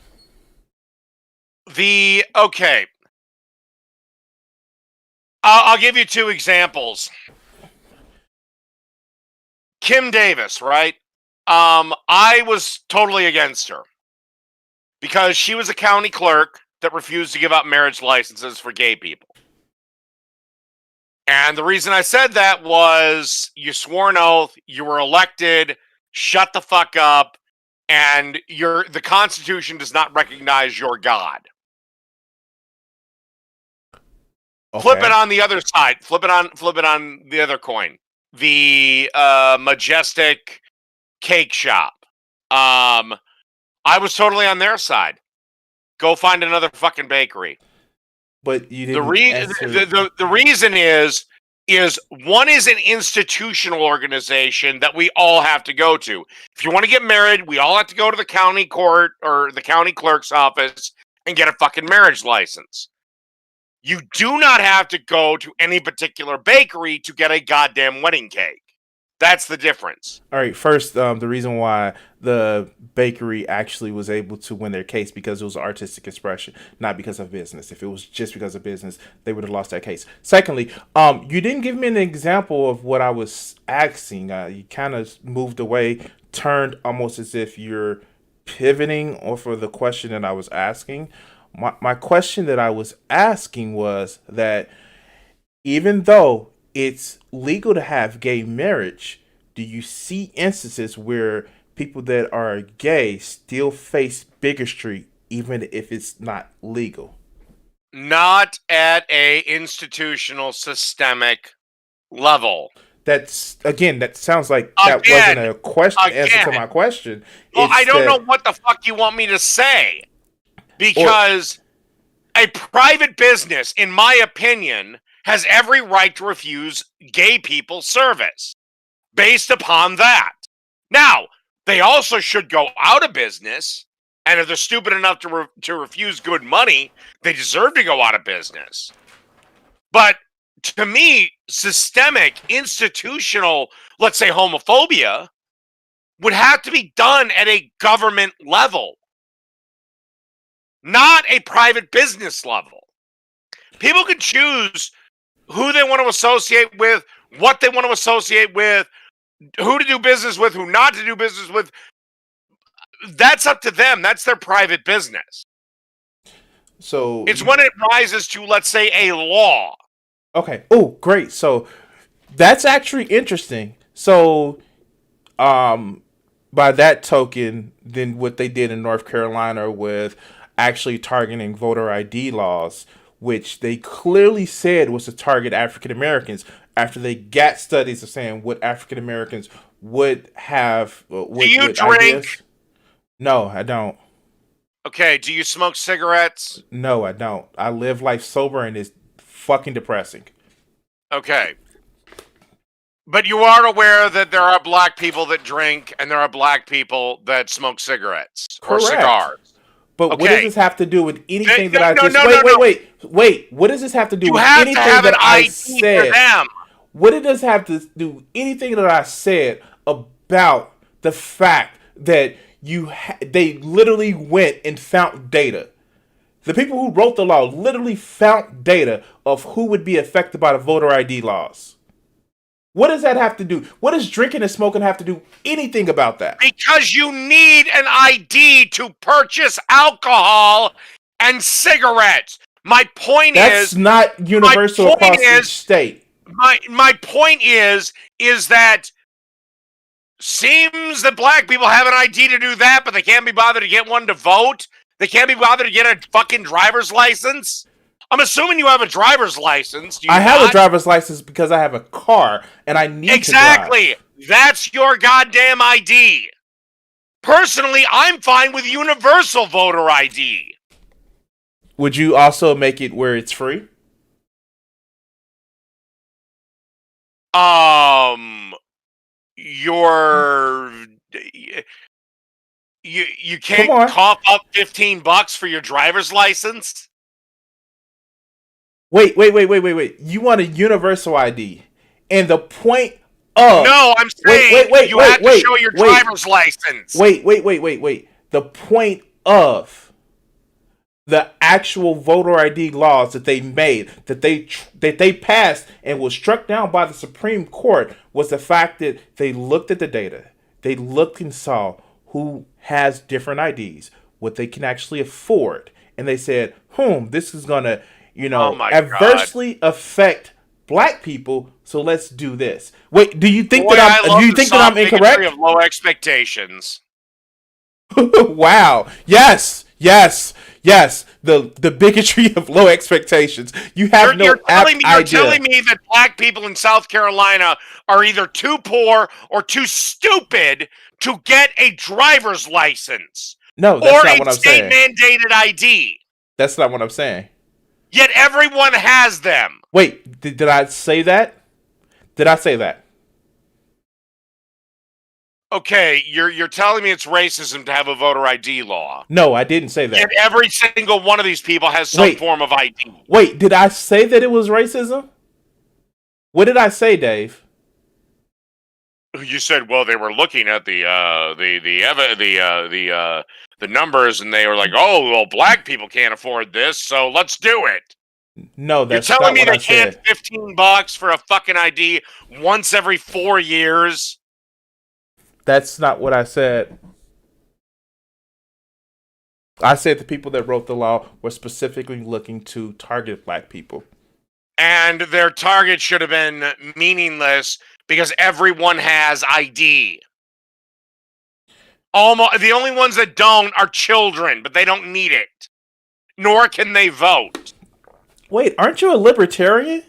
I'll give you 2 examples. Kim Davis, right? I was totally against her because she was a county clerk that refused to give out marriage licenses for gay people. And the reason I said that was you swore an oath, you were elected, shut the fuck up, and the Constitution does not recognize your God. Okay. Flip it on the other side. Flip it on the other coin. The Majestic Cake Shop. I was totally on their side. Go find another fucking bakery. But you didn't. The reason is one is an institutional organization that we all have to go to. If you want to get married, we all have to go to the county court or the county clerk's office and get a fucking marriage license. You do not have to go to any particular bakery to get a goddamn wedding cake. That's the difference. All right. First, the reason why the bakery actually was able to win their case because it was artistic expression, not because of business. If it was just because of business, they would have lost that case. Secondly, you didn't give me an example of what I was asking. You kind of moved away, turned almost as if you're pivoting off of the question that I was asking. My question that I was asking was that even though it's legal to have gay marriage, do you see instances where people that are gay still face bigotry even if it's not legal? Not at a institutional systemic level. That's again, that sounds like that wasn't Again, a question answer to again. my question. Well, I It's don't know that what the fuck you want me to say or because a private business, in my opinion, has every right to refuse gay people service based upon that. Now, they also should go out of business, and if they're stupid enough to refuse good money, they deserve to go out of business. But to me, systemic, institutional, let's say homophobia, would have to be done at a government level, not a private business level. People can choose who they want to associate with, what they want to associate with, who to do business with, who not to do business with. That's up to them. That's their private business. so It's when it rises to, let's say, a law. okay. Oh, great. So that's actually interesting. So by that token, then what they did in North Carolina with actually targeting voter ID laws, which they clearly said was to target African Americans after they got studies of saying what African Americans would have Do you with drink? ideas. No, I don't. Okay. Do you smoke cigarettes? No, I don't. I live life sober and it's fucking depressing. Okay. But you are aware that there are black people that drink and there are black people that smoke cigarettes or Correct. cigars. But what does Okay. this have to do with anything that I No, just no, no, no. wait? What does this have to do You with have to anything have an that I ID for said? them. What did this have to do anything that I said about the fact that they literally went and found data? The people who wrote the law literally found data of who would be affected by the voter ID laws. What does that have to do? What does drinking and smoking have to do anything about that? Because you need an ID to purchase alcohol and cigarettes. My point That's is, not universal across each state. my point is that seems that black people have an ID to do that, but they can't be bothered to get one to vote. They can't be bothered to get a fucking driver's license. I'm assuming you have a driver's license. Do you I have not? a driver's license because I have a car and I need Exactly. to drive. That's your goddamn ID. Personally, I'm fine with universal voter ID. Would you also make it where it's free? You're you can't Come on. cough up $15 for your driver's license? Wait. You want a universal ID. And the point of No, I'm saying you have to show your driver's license. Wait. The point of the actual voter ID laws that they made, that they passed and was struck down by the Supreme Court, was the fact that they looked at the data. They looked and saw who has different IDs, what they can actually afford, and they said, this is gonna, adversely affect black people, so let's do this. Wait, do you think that I'm incorrect? Of low expectations. Wow. Yes. The bigotry of low expectations. You have You're telling idea. Me that black people in South Carolina are either too poor or too stupid to get a driver's license. No, that's not what I'm saying. Or a state-mandated ID. That's not what I'm saying. Yet everyone has them. Wait, did I say that? Did I say that? Okay, you're telling me it's racism to have a voter ID law. No, I didn't say that. And every single one of these people has some form of ID. Wait, did I say that it was racism? What did I say, Dave? You said, well, they were looking at the numbers, and they were like, oh, well, black people can't afford this, so let's do it. No, that's You're telling not me what they I said. can't $15 for a fucking ID once every 4 years? That's not what I said. I said the people that wrote the law were specifically looking to target black people. And their target should have been meaningless because everyone has ID. Almost the only ones that don't are children, but they don't need it. Nor can they vote. Wait, aren't you a libertarian?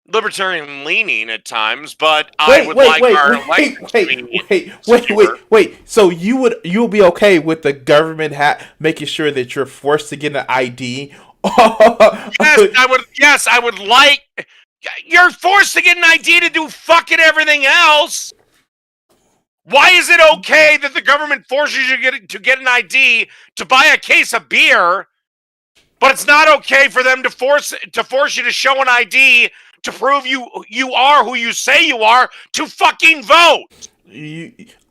Libertarian leaning at times, but I would like our elections to be secure. Wait. So you'll be okay with the government making sure that you're forced to get an ID? Yes, I would like. You're forced to get an ID to do fucking everything else. Why is it okay that the government forces you to get an ID to buy a case of beer, but it's not okay for them to force you to show an ID to prove you are who you say you are to fucking vote?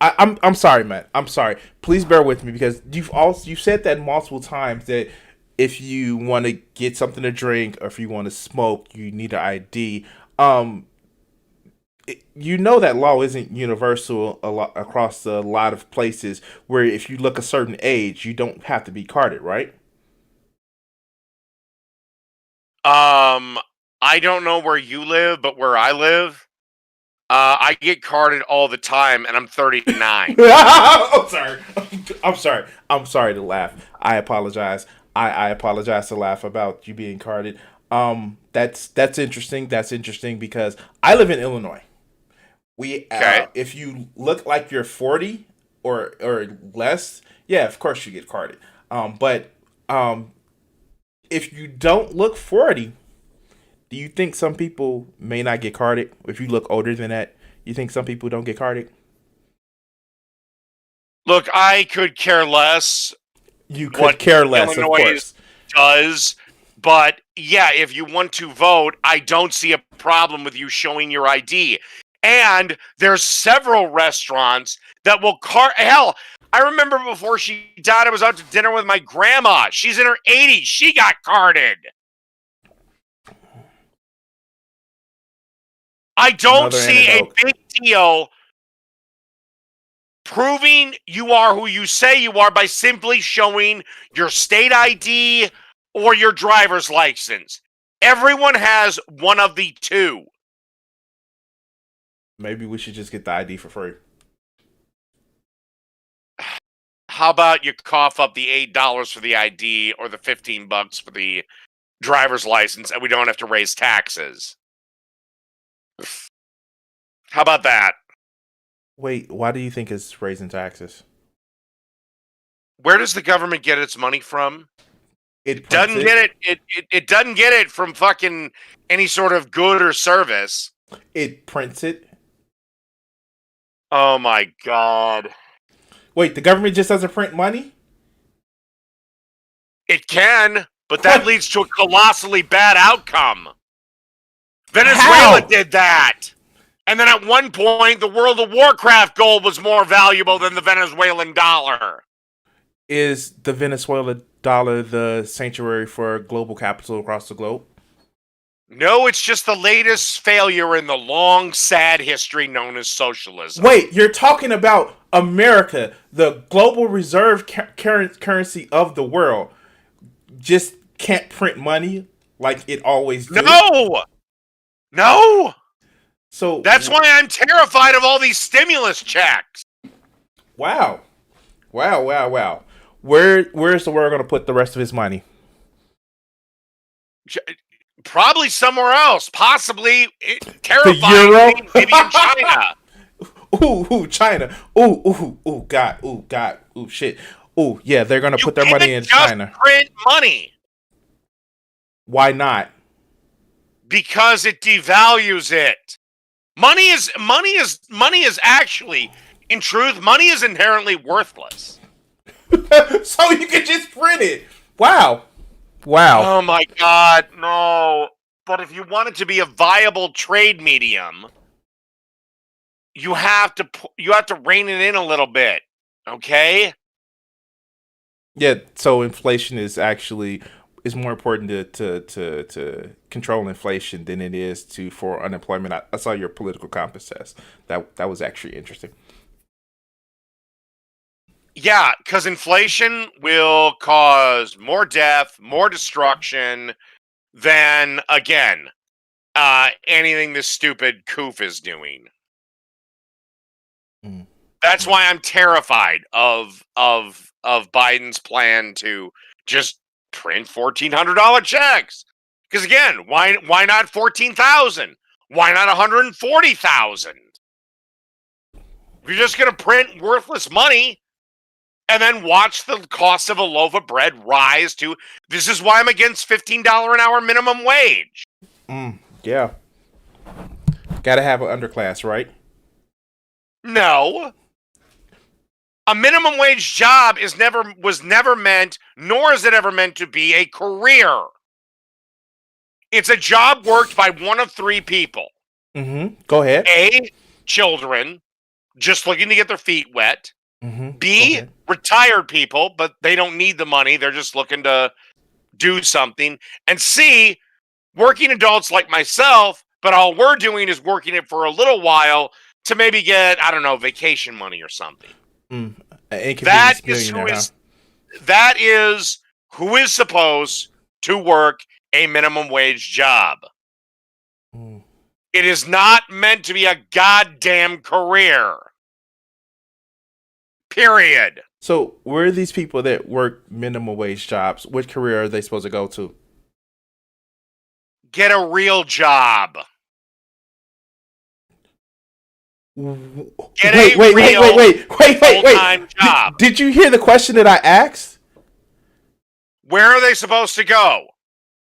I'm sorry, Matt. I'm sorry. Please bear with me because you've said that multiple times that if you want to get something to drink or if you want to smoke, you need an ID. You know that law isn't universal across a lot of places where if you look a certain age, you don't have to be carded, right? I don't know where you live, but where I live, I get carded all the time, and I'm 39. I'm sorry. I'm sorry to laugh. I apologize. I apologize to laugh about you being carded. That's interesting. That's interesting because I live in Illinois. If you look like you're 40 or less, yeah, of course you get carded. But if you don't look 40, do you think some people may not get carded? If you look older than that, you think some people don't get carded? Look, I could care less. You could care less, Illinois of course. Does, but yeah, if you want to vote, I don't see a problem with you showing your ID. And there's several restaurants that will hell, I remember before she died, I was out to dinner with my grandma. She's in her 80s. She got carded. I don't see a big deal proving you are who you say you are by simply showing your state ID or your driver's license. Everyone has one of the two. Maybe we should just get the ID for free. How about you cough up the $8 for the ID or the $15 for the driver's license and we don't have to raise taxes? How about that? Wait, why do you think it's raising taxes? Where does the government get its money from? It doesn't get it. It doesn't get it from fucking any sort of good or service. It prints it. Oh my god. Wait, the government just doesn't print money? It can, but that leads to a colossally bad outcome. Venezuela did that. And then at one point, the World of Warcraft gold was more valuable than the Venezuelan dollar. Is the Venezuela dollar the sanctuary for global capital across the globe? No, it's just the latest failure in the long, sad history known as socialism. Wait, you're talking about America, the global reserve currency of the world, just can't print money like it always does? No! So that's why I'm terrified of all these stimulus checks. Wow. Where's the world going to put the rest of his money? Probably somewhere else. Possibly terrifying. Maybe in China. Ooh, China. Ooh, God. Ooh, shit. Ooh, yeah, they're going to put their money in China. Print money. Why not? Because it devalues it. Money is actually, in truth, money is inherently worthless. So you can just print it. Wow. Oh my god, no. But if you want it to be a viable trade medium, you have to rein it in a little bit. Okay? Yeah, so inflation is more important to control inflation than it is for unemployment. I saw your political compass test. That was actually interesting. Yeah, because inflation will cause more death, more destruction than, again, anything this stupid coof is doing. Mm. That's why I'm terrified of Biden's plan to just print $1,400 checks. Because again, why not 14,000? Why not 140,000? If you're just gonna print worthless money and then watch the cost of a loaf of bread rise to, this is why I'm against $15 an hour minimum wage. Yeah. Gotta have an underclass, right? No. A minimum wage job was never meant, nor is it ever meant to be a career. It's a job worked by one of three people. Go ahead. A, children, just looking to get their feet wet. Go B, ahead. retired people, but they don't need the money. They're just looking to do something. And C, working adults like myself, but all we're doing is working it for a little while to maybe get, I don't know, vacation money or something. An inconvenience That is who is supposed to work a minimum wage job. It is not meant to be a goddamn career. Period. So, where are these people that work minimum wage jobs? What career are they supposed to go to? Get a real job. Get Wait. full-time job. Did you hear the question that I asked? Where are they supposed to go?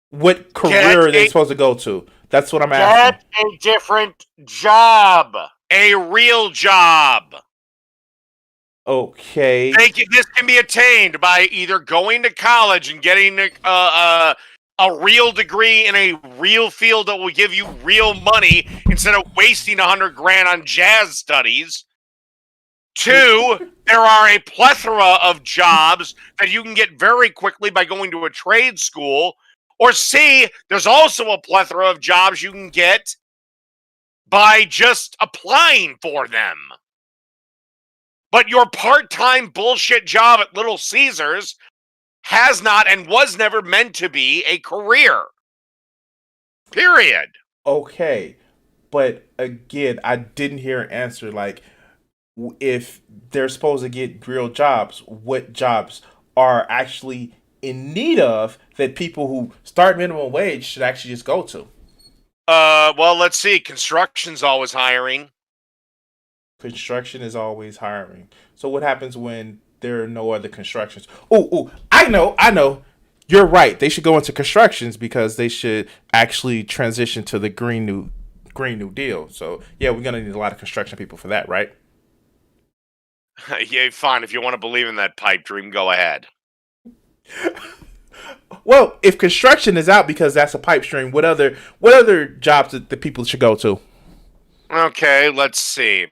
What career are they supposed to go to? That's what I'm asking. Get a different job. A real job. Okay. This can be attained by either going to college and getting a real degree in a real field that will give you real money instead of wasting $100,000 on jazz studies. 2, there are a plethora of jobs that you can get very quickly by going to a trade school. Or C, there's also a plethora of jobs you can get by just applying for them. But your part-time bullshit job at Little Caesars has not and was never meant to be a career. Period. Okay. But again, I didn't hear an answer like if they're supposed to get real jobs, what jobs are actually in need of that people who start minimum wage should actually just go to? Well, let's see. Construction's always hiring. Construction is always hiring. So what happens when there are no other constructions? Oh, I know. You're right. They should go into constructions because they should actually transition to the Green New Deal. So yeah, we're gonna need a lot of construction people for that, right? Yeah, fine. If you want to believe in that pipe dream, go ahead. Well, if construction is out because that's a pipe dream, what other jobs that the people should go to? Okay, let's see.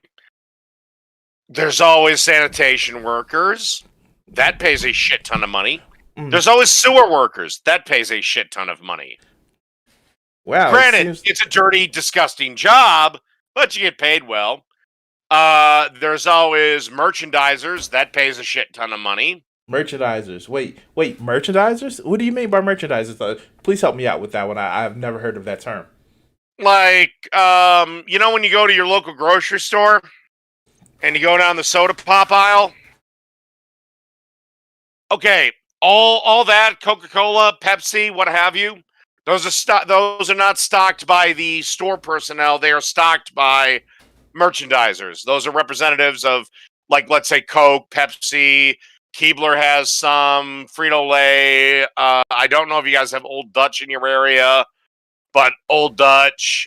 There's always sanitation workers. That pays a shit ton of money. There's always sewer workers. That pays a shit ton of money. Wow. Granted, it's a dirty, disgusting job, but you get paid well. There's always merchandisers. That pays a shit ton of money. Merchandisers. Wait, merchandisers? What do you mean by merchandisers? Please help me out with that one. I've never heard of that term. Like, when you go to your local grocery store and you go down the soda pop aisle. Okay, all that, Coca-Cola, Pepsi, what have you, those are not stocked by the store personnel. They are stocked by merchandisers. Those are representatives of, like, let's say Coke, Pepsi, Keebler has some, Frito-Lay. I don't know if you guys have Old Dutch in your area, but Old Dutch.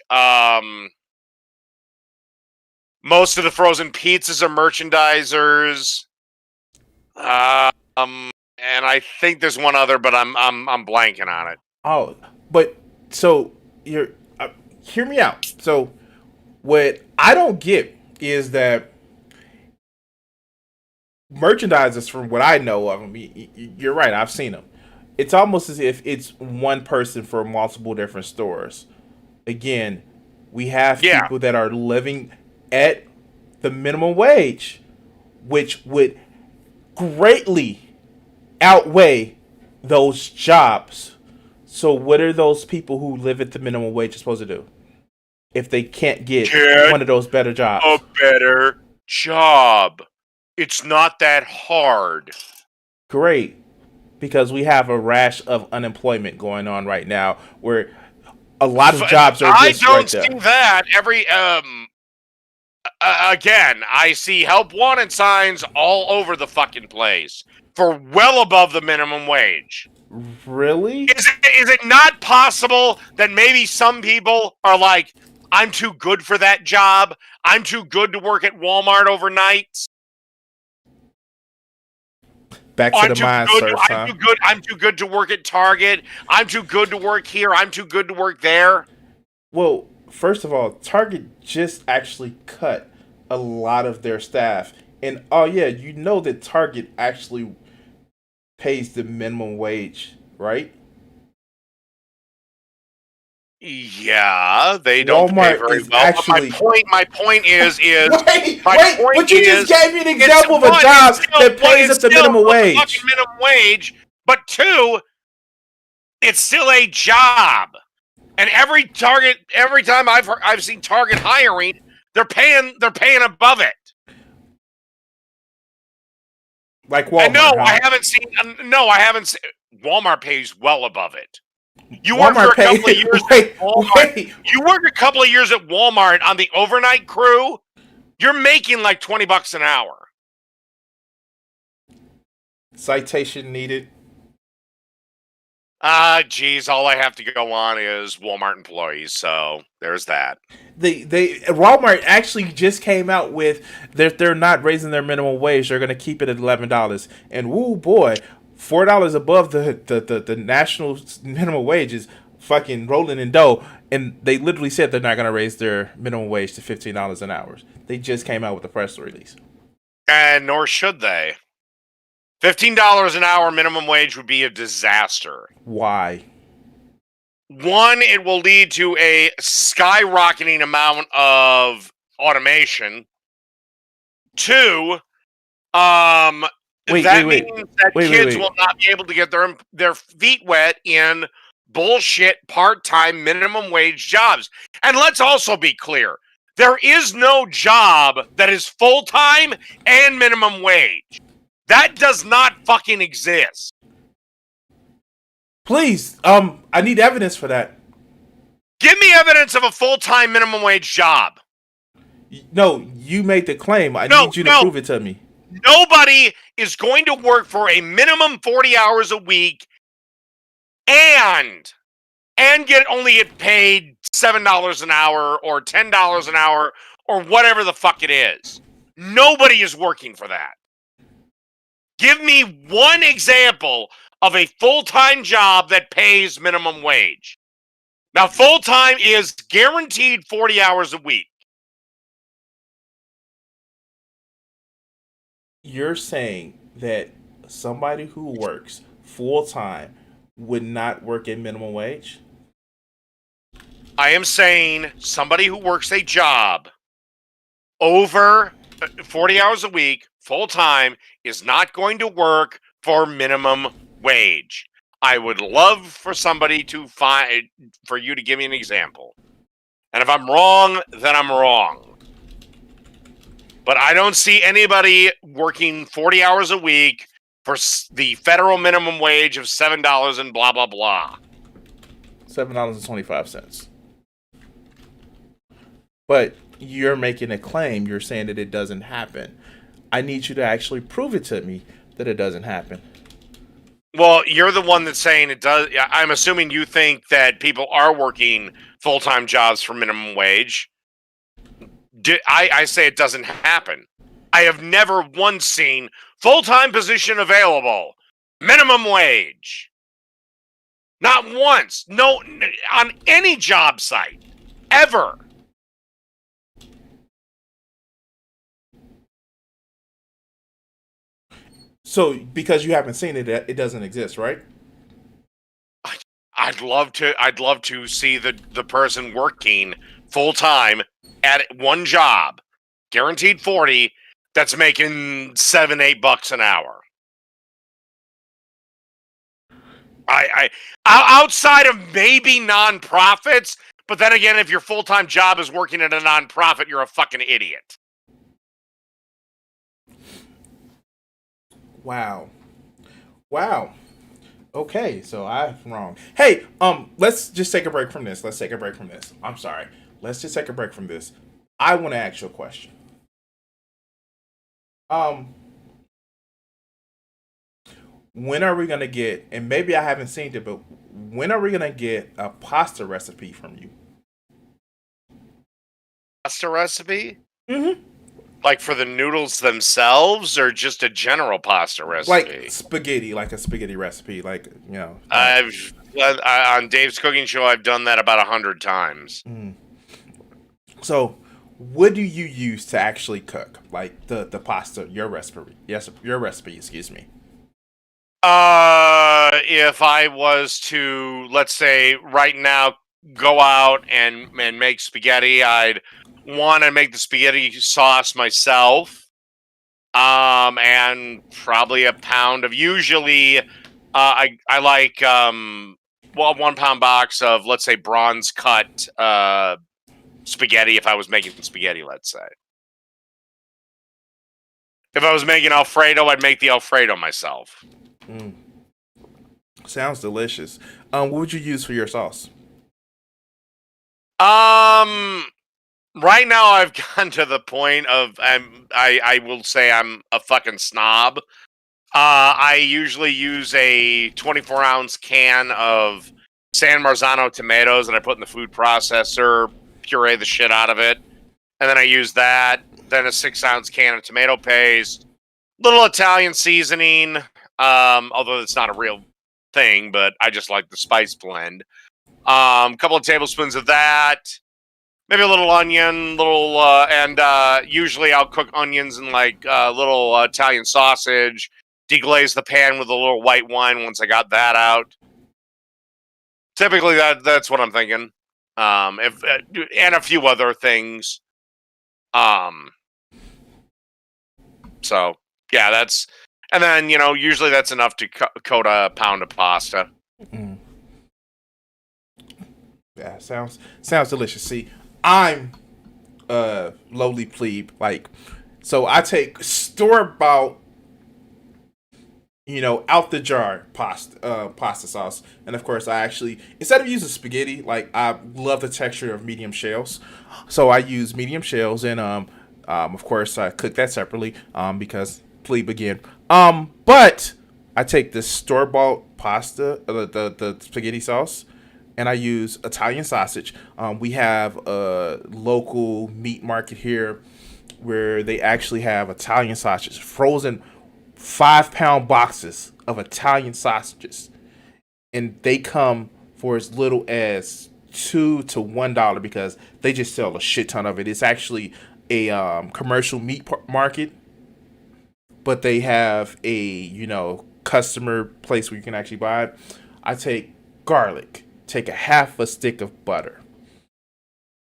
Most of the frozen pizzas are merchandisers. And I think there's one other, but I'm blanking on it. Oh, but so you're hear me out. So what I don't get is that merchandisers, from what I know of them, you're right. I've seen them. It's almost as if it's one person for multiple different stores. Again, we have people that are living at the minimum wage, which would greatly outweigh those jobs. So what are those people who live at the minimum wage supposed to do if they can't get one of those better A jobs? better job. It's not that hard. Great, because we have a rash of unemployment going on right now, where a lot of jobs are I just right don't there. see that every again, I see help wanted signs all over the fucking place for well above the minimum wage. Really? Is it not possible that maybe some people are like, I'm too good for that job. I'm too good to work at Walmart overnight. Back to the mind search, huh? I'm too good to work at Target. I'm too good to work here. I'm too good to work there. Well, first of all, Target just actually cut a lot of their staff. And oh yeah, you know that Target actually pays the minimum wage, right? Yeah, they don't pay Walmart very is well. actually But my point is wait, my wait, point but you just is gave me an it's example of a one, job that one, pays it's at the still minimum above the fucking wage. minimum wage, but two, it's still a job. And every time I've seen Target hiring, they're paying above it. Like And Walmart, huh? I haven't seen Walmart pays well above it. You work for Walmart a couple of pays years wait, at Walmart. wait. You work a couple of years at Walmart on the overnight crew, you're making like $20 an hour. Citation needed. Geez, all I have to go on is Walmart employees, so there's that. They Walmart actually just came out with they're not raising their minimum wage. They're going to keep it at $11. And woo boy, $4 above the national minimum wage is fucking rolling in dough. And they literally said they're not going to raise their minimum wage to $15 an hour. They just came out with a press release. And nor should they. $15 an hour minimum wage would be a disaster. Why? One, it will lead to a skyrocketing amount of automation. Two, that means that kids will not be able to get their feet wet in bullshit part-time minimum wage jobs. And let's also be clear, there is no job that is full-time and minimum wage. That does not fucking exist. Please, I need evidence for that. Give me evidence of a full-time minimum wage job. No, you made the claim. I need you to prove it to me. Nobody is going to work for a minimum 40 hours a week and get paid $7 an hour or $10 an hour or whatever the fuck it is. Nobody is working for that. Give me one example of a full-time job that pays minimum wage. Now, full-time is guaranteed 40 hours a week. You're saying that somebody who works full-time would not work at minimum wage? I am saying somebody who works a job over 40 hours a week, full-time, is not going to work for minimum wage. I would love for somebody for you to give me an example. And if I'm wrong, then I'm wrong. But I don't see anybody working 40 hours a week for the federal minimum wage of $7 and blah, blah, blah. $7.25. But you're making a claim. You're saying that it doesn't happen. I need you to actually prove it to me that it doesn't happen. Well, you're the one that's saying it does. I'm assuming you think that people are working full-time jobs for minimum wage. I say it doesn't happen. I have never once seen full-time position available, minimum wage. Not once. No, on any job site. Ever. So, because you haven't seen it, it doesn't exist, right? I'd love to see the person working full-time at one job, guaranteed 40, that's making $7-8 an hour. Outside of maybe nonprofits, but then again, if your full-time job is working at a nonprofit, you're a fucking idiot. Wow. Okay, so I'm wrong. Hey, let's just take a break from this. I'm sorry. Let's just take a break from this. I want to ask you a question. Um, when are we gonna get? And maybe I haven't seen it, but when are we gonna get a pasta recipe from you? Pasta recipe? Mm-hmm. Like for the noodles themselves, or just a general pasta recipe? Like spaghetti, like a spaghetti recipe, like On Dave's cooking show, I've done that about 100 times. So, what do you use to actually cook, like the pasta? Your recipe, yes, your recipe. Excuse me. If I was to, let's say, right now, go out and make spaghetti, I'd want to make the spaghetti sauce myself. And probably a pound of usually, I like 1 pound box of, let's say, bronze cut spaghetti. If I was making spaghetti, let's say, if I was making Alfredo, I'd make the Alfredo myself. Sounds delicious. What would you use for your sauce? Right now I've gotten to the point of I will say I'm a fucking snob. I usually use a 24-ounce can of San Marzano tomatoes that I put in the food processor, puree the shit out of it, and then I use that. Then a 6-ounce can of tomato paste, little Italian seasoning, although it's not a real thing, but I just like the spice blend. A couple of tablespoons of that. Maybe a little onion, usually I'll cook onions in like little Italian sausage, deglaze the pan with a little white wine once I got that out. Typically, that's what I'm thinking. And a few other things. So yeah, and then usually that's enough to coat a pound of pasta. Yeah, sounds delicious. See, I'm a lowly plebe, so I take store-bought, out the jar pasta sauce, and of course I actually, instead of using spaghetti, I love the texture of medium shells, so I use medium shells, and of course I cook that separately, because plebe again, but I take the store-bought pasta, the spaghetti sauce, and I use Italian sausage. We have a local meat market here where they actually have Italian sausages, frozen 5-pound boxes of Italian sausages. And they come for as little as $2 to $1 because they just sell a shit ton of it. It's actually a commercial meat market, but they have a, customer place where you can actually buy it. I take garlic. Take a half a stick of butter,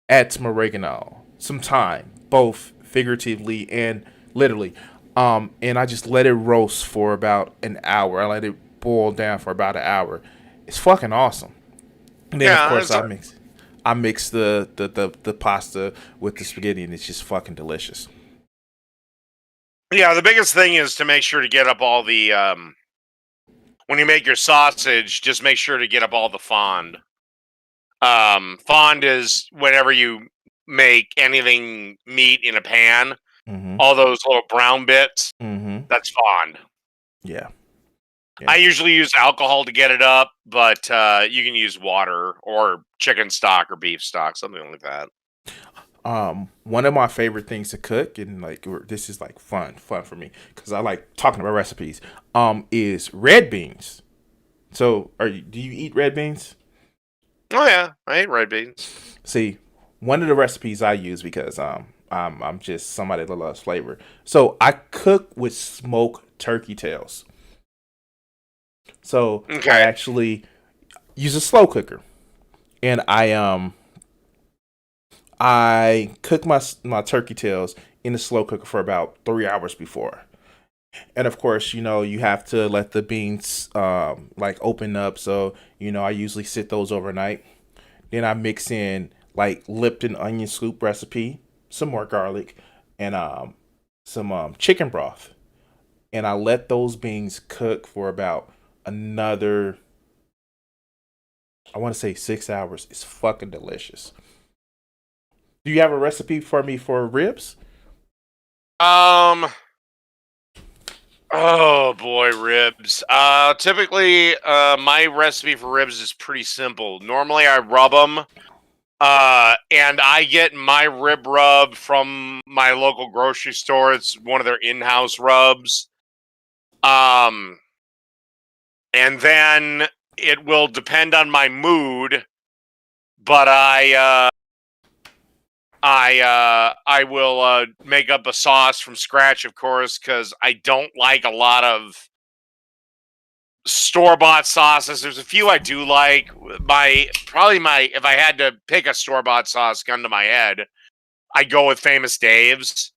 add some oregano, some thyme, both figuratively and literally, and I just let it roast for about an hour. I let it boil down for about an hour. It's fucking awesome. And then of course I mix the pasta with the spaghetti, and it's just fucking delicious. Yeah, the biggest thing is to make sure to get up all the when you make your sausage, just make sure to get up all the fond. Fond is whenever you make anything meat in a pan, all those little brown bits, that's fond. Yeah. I usually use alcohol to get it up, but you can use water or chicken stock or beef stock, something like that. One of my favorite things to cook, and this is fun for me because I like talking about recipes. Is red beans. So, do you eat red beans? Oh yeah, I eat red beans. See, one of the recipes I use because I'm just somebody that loves flavor. So I cook with smoked turkey tails. So I actually use a slow cooker, and I cook my turkey tails in the slow cooker for about 3 hours before. And of course, you have to let the beans like open up. So, I usually sit those overnight. Then I mix in like Lipton onion soup recipe, some more garlic, and some chicken broth. And I let those beans cook for about another, I want to say 6 hours. It's fucking delicious. Do you have a recipe for me for ribs? Um. Oh boy, ribs. Typically, my recipe for ribs is pretty simple. Normally, I rub them. And I get my rib rub from my local grocery store. It's one of their in-house rubs. And then it will depend on my mood, but I will make up a sauce from scratch, of course, because I don't like a lot of store-bought sauces. There's a few I do like. If I had to pick a store-bought sauce, gun to my head, I go with Famous Dave's.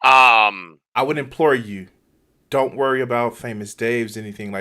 I would implore you, don't worry about Famous Dave's, anything like